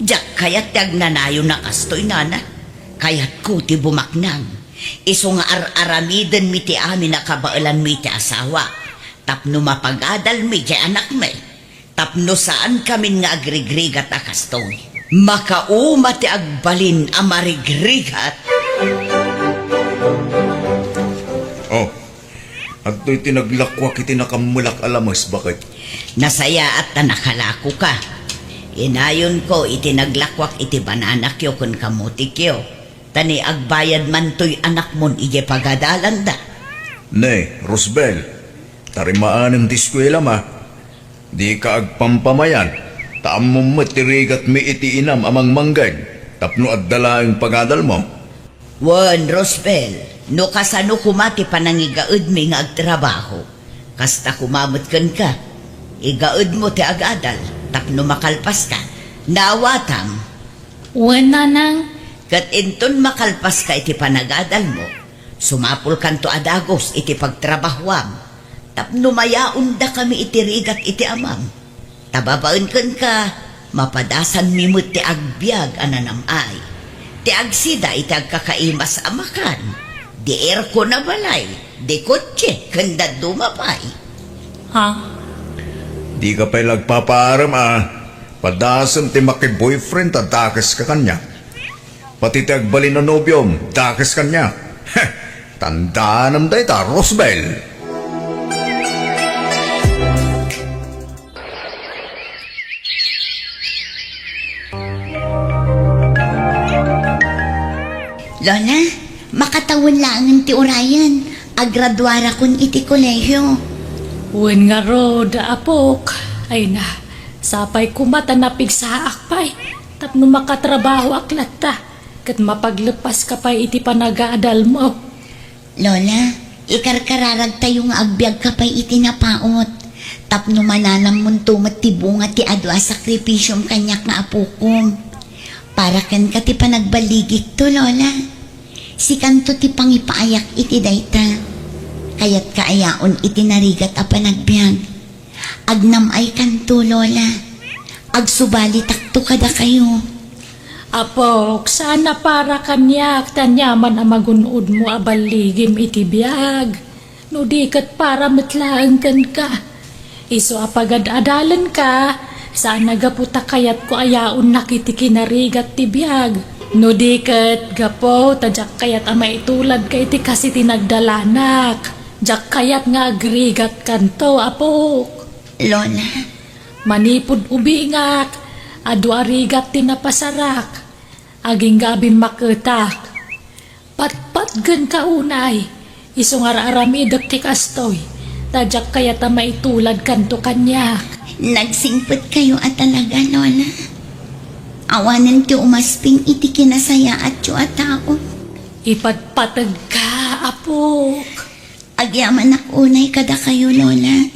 Diyak kayat tag nanayo na kastoy nana. Kayat ko ti bumaknang. Iso nga ar-aramiden mi ti amin na kabailan mi ti asawa. Tapno mapagadal mi ti anak mi. Tapno saan kami nga agrigrigat a kastoy. Makauma ti agbalin a marigrigat. Oh, at to'y tinaglakwak iti nakamulak alamas, bakit? Nasaya at nakalako ka. Inayon ko itinaglakwak iti bananak yo kun kamutik yo. Tani agbayad man to'y anak mon ije pagadalan da. Ne, Rosbel, tarimaan ng diskwela ma. Di ka agpampamayan, taam mo matirigat mi iti inam amang manggay. Tapno at dala ang pagadal mo. Wan, Rosbel, no kasano kumati panangigaud mi nga agtrabaho. Kasta kumamot kan ka, igaud mo ti agadal, tapno makalpas ka, nawatam. Wala nang. Kat inton makalpas ka iti panagadal mo, sumapul kanto adagos iti pagtrabahwam, tapno mayaon da kami iti rigat iti amam. Tababaen kan ka, mapadasan mimut ti agbyag ananamay. Ti agsida iti agkakaimas amakan. Di erko na balay, di kotse, kanda dumapay. Ha? Di ka pa'y lagpaparam Padasam ti maki-boyfriend takas ka kanya. Pati ti agbalin na nobyom, takas kanya. Tandaan day ta, Rosbel. Lola, makatawin lang ang ti Orayan. Agradwara kun iti kolehyo. Wen nga ro, da apok. Ay na, sapay kumata na pigsa akpay. Tapno makatrabaho aklat ta. Kat mapaglepas ka pa iti panagaadal mo. Lola, ikarkararag tayo nga agbyag ka pa'y iti napaot. Tapno mananam mong tumat ti bunga ti adwa sakripisyong kanyak nga apukom. Para kan ka ti panagbaligik to, Lola. Si kanto ti pangipaayak iti dayta. Kayat kaayaon iti narigat a panagbyag. Agnamay kanto, Lola. Agsubali takto kada kayo. Apok, sana para kanyak tanyaman ang magunod mo abaligim iti biyag. No di kat para matlaan kan ka. Iso apagad-adalan ka, sana gaputa kayat ko ayaon nakiti kinarigat ti biyag. No di kat gapo, tadyak kayat ama itulad ka iti kasi tinagdalanak. Jak kayat nga agrigat kanto, apok. Lola, Manipod ubingak, adu arigat tinapasarak. Aging gabing maketak. Patpat gen kaunay, isong aramidak ti kastoy. Tadyak kaya ta maitulad kanto kanyak. nagsingpot kayo at talaga, Lola. Awanan ti umasping iti kinasaya at yu at tao. Ipatpatag ka, apok. Agyaman unay kada kayo, Lola.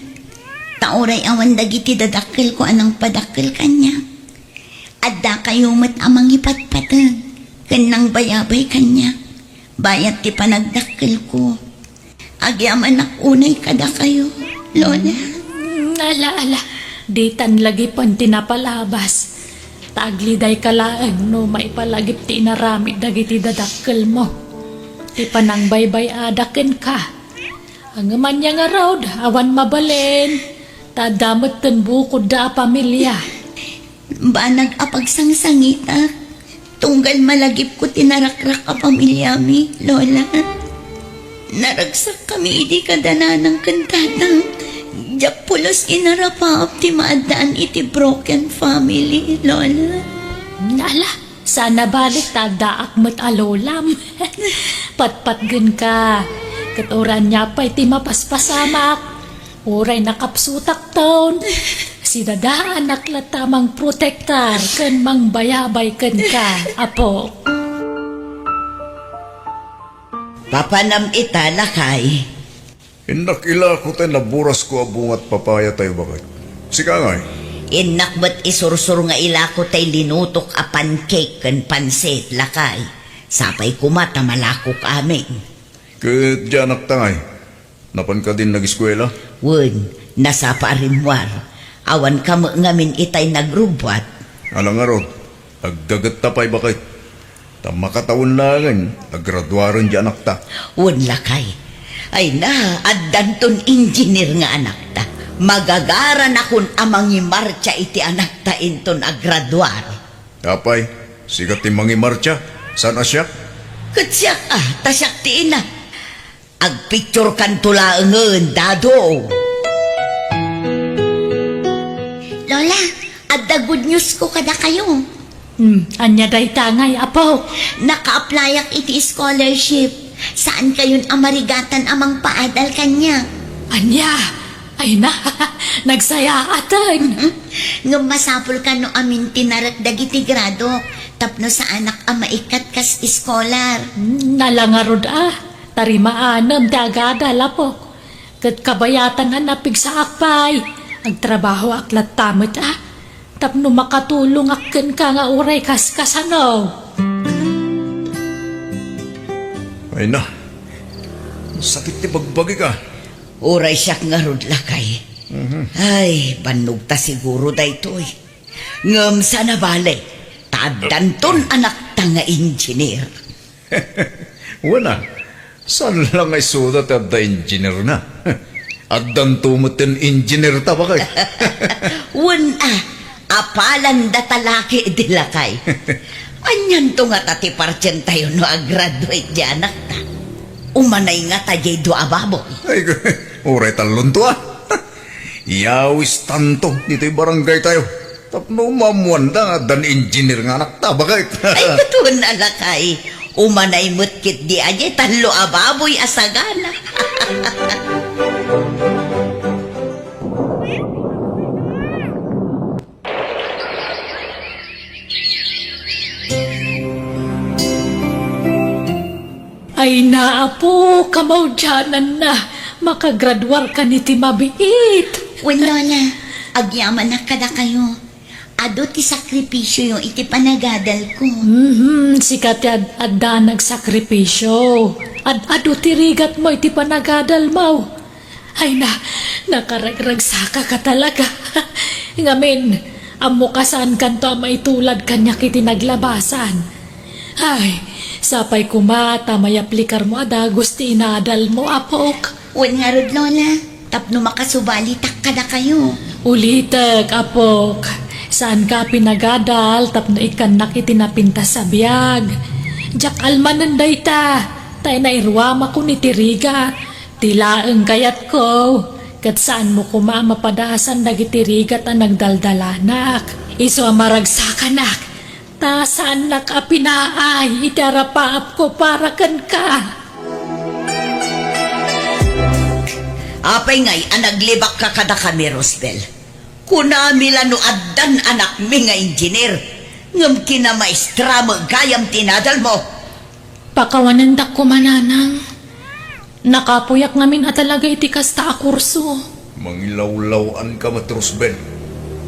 Tauray awan dagiti dadakkel ko anang padakkel kanya. Adda kayo mat amang ipatpatag. Kanang bayabay kanya. Bayat ti panagdakkel ko. Agyaman unay kada kayo, Lola. Ala, di tan lagi pan tinapalabas. Tagliday kalaeng no maipalagip ti inaramid dagiti dadakkel mo. Ti panang baybay adaken ka. Ang manya nga raw, awan mabalin. Tadamot ten bukod da pamilya. Banag apagsangsangita. Tunggal malagip ko tinarakrak a pamilya mi, Lola. Naragsak kami idi kadananang kantatang. Diyak pulos inarapaap ti maadaan iti broken family, Lola. Nala, sana balik tadaak mo't alolam. Patpatgen ka. Katuran niya pa'y ti mapaspasamak. Uray nakapsutak taon. Si dadaan naklatamang protektar ken mang bayabay ken ka, apo. Papanam ita lakay. Inakila ko tayo naburas ko abungat papaya tayo bakit. Sika nga Inak ba't isursur nga ilako tay linutok a pancake kan pansit lakay. Sapay kumata malakok amin. Kat dyan tangay. Napan ka din nag-eskwela? Wun, nasa paarimwar. Awan ka mo ngamin itay nagrubwat. Alang nga ron, agdagat tapay bakit. Tamakataon langan, aggraduaran dyan ta. Wun lakay. Ay na, addanton engineer nga anak ta. Magagaran akon amang marcha iti anak ta inton agraduar. Tapay, sigat ti mangimarcha. Saan asyak? Katsyak tasyak ti ina. Agpicture kan tulaangan, dado. Lola, adda good news ko kada kayo. Anya day tangay, apo. Naka-applyak iti scholarship. Saan kayon amarigatan amang paadal kanya? Anya, ay na, nagsayaatan. Nga masapul ka no amin tinarak dagiti grado. Tapno sa anak maikat kas iskolar. Nalangarod tarimaanam dagadal apo. Kat kabayatan na napig sa akpay. Agtrabaho aklat tamot Tapno makatulong akken ka nga uray kaskasano. Ay na, sakit ti bagbagi ka. Uray siyak nga rod lakay. Ay, banog ta siguro daytoy. Ngam sa nabale, tadanton anak ta nga engineer. Wala, saan lang ay sudat at da engineer na? At dan tumutin engineer ta bakit? Wan apalan da talaki di lakay. Anyan to nga tati parchen tayo no agraduate di anak ta. Umanay nga tajay do ababo. Ay, uray talon to Iyawis tanto, dito'y barangay tayo. Tapno mamuanda nga dan engineer nga anak ta, bakit? Ay, ito na lakay. Umanay mutkit di aja, talo ababoy asagana. Ay na, apo, kamaudyanan na. Makagraduar ka ni Timabiit. Wala na, agyaman na kada kayo. Ado ti sakripisyo yung iti panagadal ko. Sikat adda nagsakripisyo. Ado tirigat mo iti panagadal mo. Ay na, nakaragragsaka ka talaga. Ngamin, amo kasaan kanto maitulad kanya kiti naglabasan. Ay, sapay kumata may aplikar mo adagos ti inadal mo apok. Wen nga rod, Lola, tapno makasubali tak kada kayo. Ulitek, apok. Saan ka pinagadal, tapno ikan nakitinapinta sa biyag. Jak almananday ta, tay na irwama ko ni Tiriga. Tilaeng kayat ko. Kat saan mo kumamapadasan nagitirigat ang nagdaldalanak. Iso amaragsakanak. Ta saan nakapinaay, idarapaap ko para kan ka. Apay ngay, naglibak ka kada kami, Rosbel. Kunamila no addan anak mi nga engineer. Ngam kina maestra mo gayam tinadal mo. Pakawanan dak ko mananang. Nakapuyak ngamin at talaga iti kasta a kurso. Mangilawlawan ka matrusben.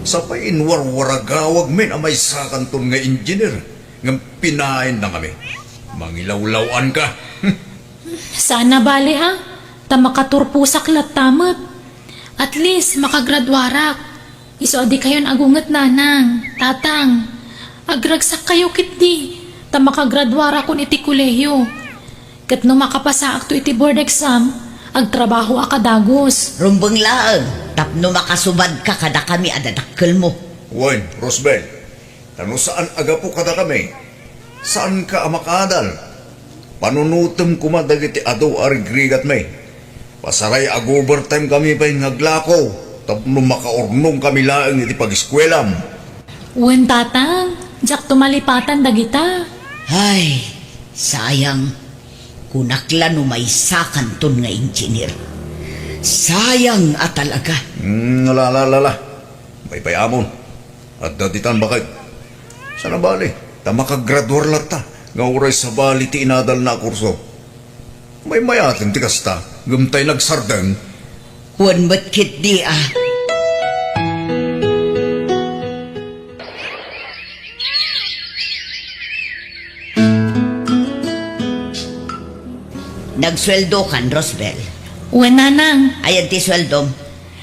Sapay inwarwaragawag men amay sakanton nga engineer. Ngam pinain na kami. Mangilawlawan ka. Sana bali ta makaturpusak lat tamat. At least makagradwarak. Iso adi kayon agungat nanang, tatang. Agragsak kayo kitdi. Ta makagradwarak kun iti kuleyo. Kat no makapasa akto iti board exam, agtrabaho akadagos. Rumbang laang, tapno makasubad ka kada kami adadakkel mo. Wen, Rosbel, tano saan aga po kada kami? Saan ka amakadal? Panunutom kumadagiti ado arigrigat may. Pasaray ag-overtime kami pa yung naglako. Tapno makaornong kami laang iti pag-eskwelam. Wen tatang, jak tumalipatan dagita. Ay, sayang. Kunakla no may sakanton nga engineer. Sayang talaga. Nalalala. May payamon. At daditan bakit? Sana bali? Ta makagraduar lata. Nga uray sa bali ti inadal na kurso. May mayatin ti kasta. Gumtay nagsardeng. Huwag matkit di ah. Nagsweldo kan, Rosbel. Wala nang. Ayan ti sweldo.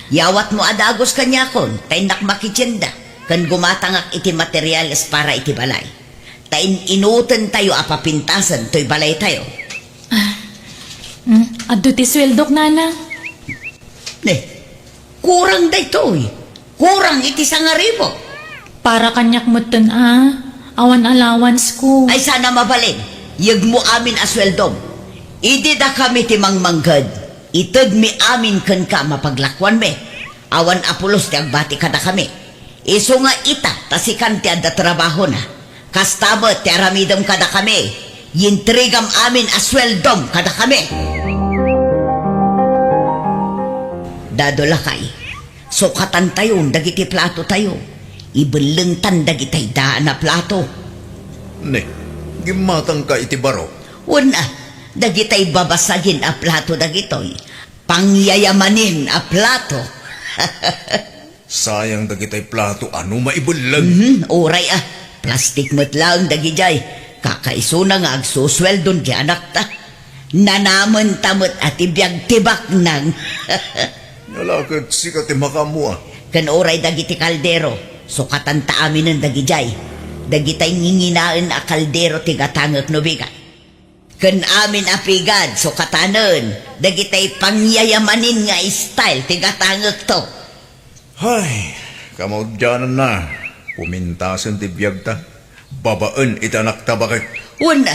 Yawat mo adagos kanya kon, tay nakmakitsenda. Kan gumatangak iti materyales para iti balay. Tain inutan tayo apapintasan to'y balay tayo. Ado ti sweldok nanang. Ne, kurang da ito'y. Kurang iti 1,000. Para kanyak mo awan allowance ko. Ay sana mabalin. Yag mo amin asweldom. Idi da kami ti mangmanggad. Itag mi amin kan ka mapaglakwan me. Awan apulos ti agbati kada kami. Iso nga ita tasikan ti adda trabaho na. Kastabot ti aramidom kada kami. Yintrigam amin asweldom kada kami. Dadola kay. Sukatan tayo dagiti plato tayo. Ibelengtan dagitay daan na plato. Ne, gimatang ka iti baro. Una, dagitay babasagin a plato dagitoy. Pangyayamanin a plato. Sayang dagitay plato, ano maibulag? Oray ah, plastic mo't lang dagijay. Kakaiso na nga agsusweldon di anak ta. Nanaman tamot at ibiyag tibak nang. Nalakad sikat ti makamu ah. Kan oray dagiti kaldero. Sukatan ta amin ng dagijay. Dagitay nginginaan a kaldero ti gatangak no bigat. Kan amin apigad, sukatanon. Dagitay pangyayamanin nga style ti gatangak to. Hay, kamaudyanan na. Pumintasan ti biyag ta. Babaan itanak ta bakit? Una,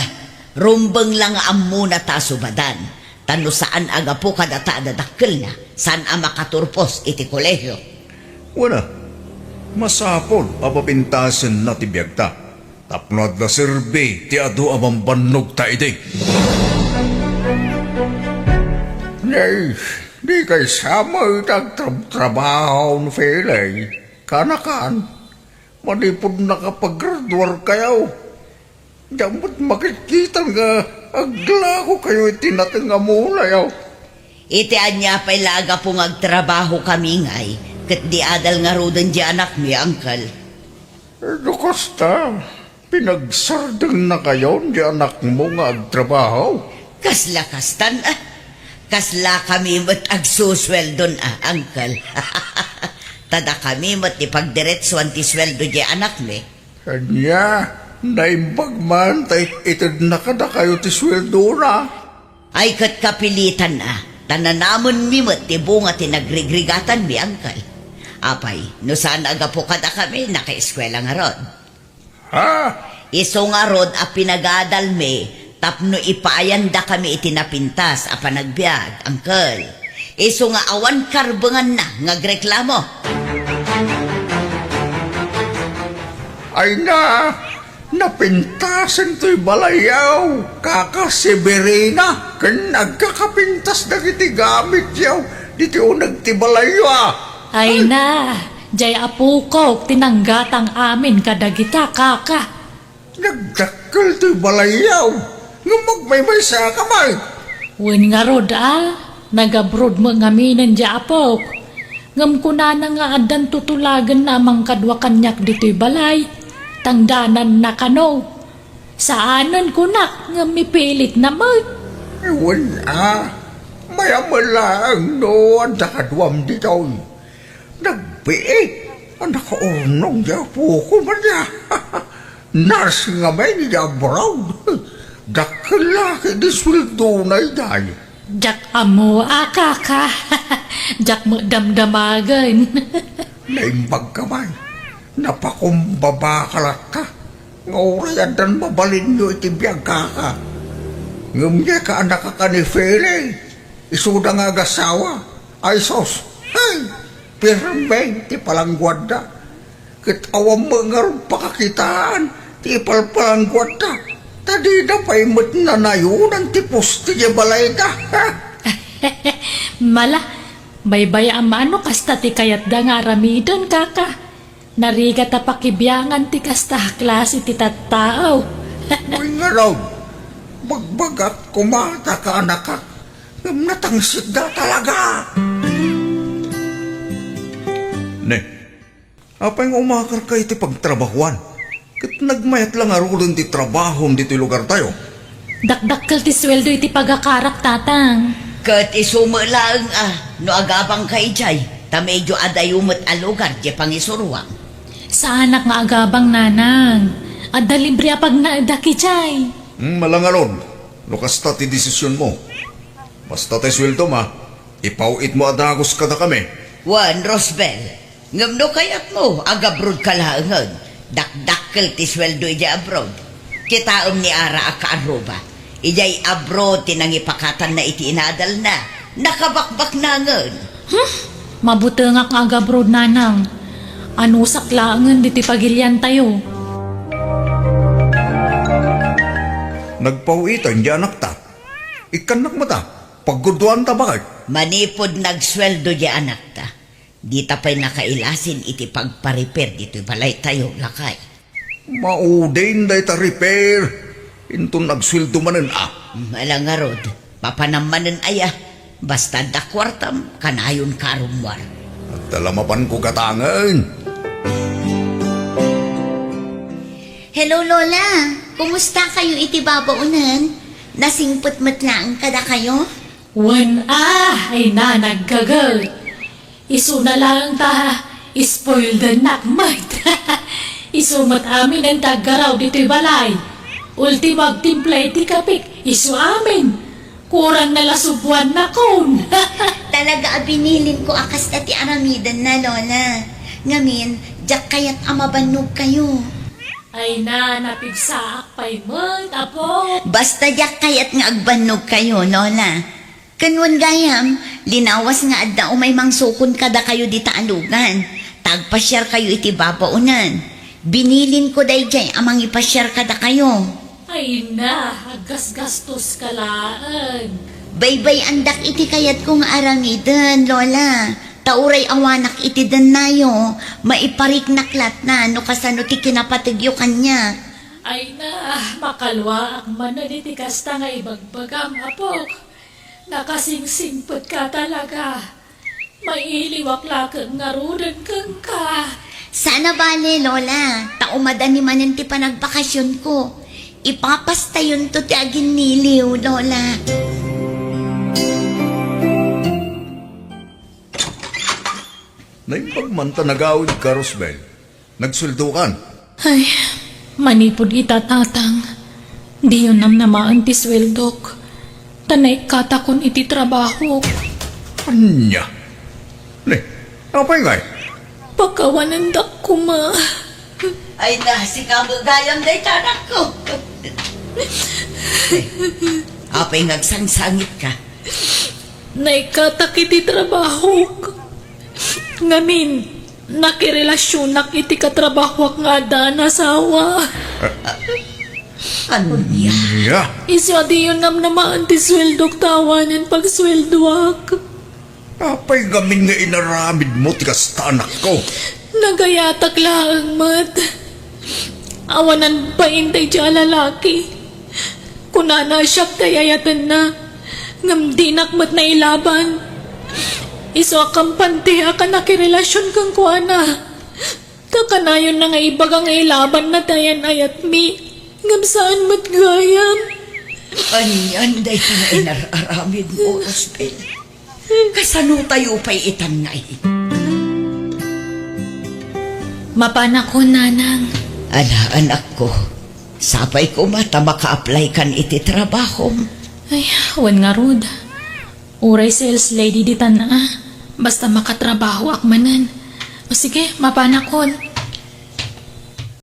rumbang lang ammo na tasubadan. Tano saan aga po kadata dadakkel na. Saan ang makaturpos iti kolehyo. Una, masapol apapintasan na ti biyag ta. Tapno at na sirbe ti adu amang banog ta iti. Nay, di kay sama itag trabaho ng felay. Kanakan, manipod nakapag-graduar kayo. Damot makikita nga aglaho kayo itinating amula yaw. Iti anya pa'y laga pong agtrabaho kami ngay. Kat di adal nga rodan di anak mi, angkal. Dukosta, pinagsardang na kayo di anak mo nga agtrabaho. Kasla kastan ah. Kasla kami mo't agsusweldon ah, angkal. Tada kami mo't ipagdiretsuan ti sweldo di anak mi. Kanya, naimbag man, tayo itad na kada kayo ti sweldo na. Ay kat kapilitan ah. Tananamon mi mo't ti bunga ti nagrigrigatan mi, angkal. Apay, no saan aga po kada kami, naka-eskwela nga rod. Ha? Iso nga rod a pinagadal me, tapno ipaayan da kami itinapintas a panagbiag, angkel. Iso nga awan karbangan na, ngagreklamo. Ay na, napintasan to'y balayaw, kakaseberina, kan nagkakapintas na kiti gamit yaw, dito nagtibalayo ah. Ay na, jay apukok, tinanggatang amin kadagita kaka. Nagdakkel to'y balayaw, nga magmaymay sa kamay. Wen nga rod nagabrod mo ngaminan di apok. Ngam kuna na nga adan tutulagan namang kadwa kanyak dito'y balay. Tangdanan na kano. Saanan kunak ngam mipilit naman. Ewan mayamalang no, ang dakadwam dito'y. Nagbiit, ang nakaurnong niya po ko man niya. Nars nga may niya brown. Dakalaki di sweldo na iday. Jak amo kaka. Jak mo damdamagan. Naimbag kamay, napakumbaba kalat ka. Nga urayan dan mabalin nyo itibiyag kaka. Ngumya ka anak ka ni Fele. Isuda nga agasawa. Ay sos, ay, pirme, ti palangguad da. Kitawang mga rin pakakitaan, ti palangguad da. Tadi na pa'y mat na nayunan, ti pusti niya balay da. Mala, baybaya amano kasta ti kayat da nga ramidon kaka. Nariga ta pakibyangan ti kasta klase ti tattao. Uy nga raw, magbagak kumata ka anak ka. Natangsit na talaga. Ne, apa yung umakar ka iti pagtrabahuan? Kat nagmayat lang arulan ti trabaho dito lugar tayo. Dakdakkel ti sweldo iti pagakarak tatang. Kat isumalaang no agabang kay jay, ta medyo adayumot alugar di pangisurwang. Sa anak nga agabang nanang. Adda libre pag naadaki jay. Malangaron, lukasta ti desisyon mo. Basta tayo sweldo ma, ipauit mo adagos ka na kami. Juan Rosbel, ngamno kayat mo, agabrod ka laangan. Dakdakkel ti sweldo ija abroad. Kitaom ni Ara akaaruba. Ijay abroad tinangipakatan na iti inadal na. Nakabakbak na ngan. Mabuti nga nga agabrod nanang. Anusak laangan diti pagilyan tayo. Nagpauitan di anak ta. Ikanak mata, pagguduan ta bakit? Manipod nagsweldo di anak ta. Di ta pa'y nakailasin iti pagpa-repair dito balay tayo lakay. Maudin day ta repair. Into nagsweldo manen Malangarod, papanamanan aya. Basta dakwartam, kanayon karumwar. At talamapan ko katangan. Hello, Lola. Kumusta kayo iti babaunan? Nasingpot matlaang kada kayo? Wan ay nanagkagal. Isu na lang ta, spoiled the nakmat. Isumat amin ang taggaraw dito'y balay. Ultimag timpla iti kapik, isu amin. Kurang nalasubuan na kon. Talaga binilin ko akas ti aramidan na, Lola. Ngamin, jak kayat amabanog kayo. Ay na, napigsaak pa'y mat, apo. Basta jak kayat nga agbanog kayo, Lola. Kanwan gayam, linawas nga adda umay mangsukon kada kayo di taalugan. Tagpasyar kayo iti babaunan. Binilin ko day jay amang ipasyar kada kayo. Ay na, agas-gastos kalaan. Baybay andak iti kayat kong aramidan, Lola. Tauray awanak iti dan nayo. Maiparik naklat na no kasano ti kinapatigyo kanya. Ay na, makalwa ak man na iti kasta nga ibagbagam, apok. Nakasingsingpot ka talaga. Mailiwak lakang nga rudan kang ka. Sana bale, Lola. Taumadan ni manan ti panagbakasyon ko. Ipapasta yun to ti agin niliw, Lola. Naipagmanta nagawid ka, Rosbel. Nagsweldo kan. Ay, manipod itatatang. Di yun namaan ti sweldok. Tanay katakon iti trabaho. Anya? Ne, apa yung ngay? Pagkawanandak ko ma. Ay na, si kamagayam day tanak ko. Apay ngagsangsangit ka. Naikatak iti trabaho. Ngamin, nakirelasyon nak iti katrabaho nga da nasawa. Ano niya? Anya? Isya di yun namaan ti sweldok tawanan pag sweldoak. Apay gamin nga inaramid mo tikas tanak ko. Nagayatak lang mat. Awanan pa intay siya lalaki. Kunana siya kayayatan na. Ngamdinak mat na ilaban. Iso akampante ka nakirelasyon kang kuana. Takanayon na nga ibagang ilaban na tayan ayat mi. Ngamsaan mat gayam. Anyan day ka na inararamid mo, Rosbel. Kasano tayo pa'y itangay? Mapana ko, nanang. Ala, anak ko. Sapay ko mata maka-apply kan iti trabaho. Ay, wan nga rod. Uray sales lady di na. Basta makatrabaho akmanan. O sige, mapana ko.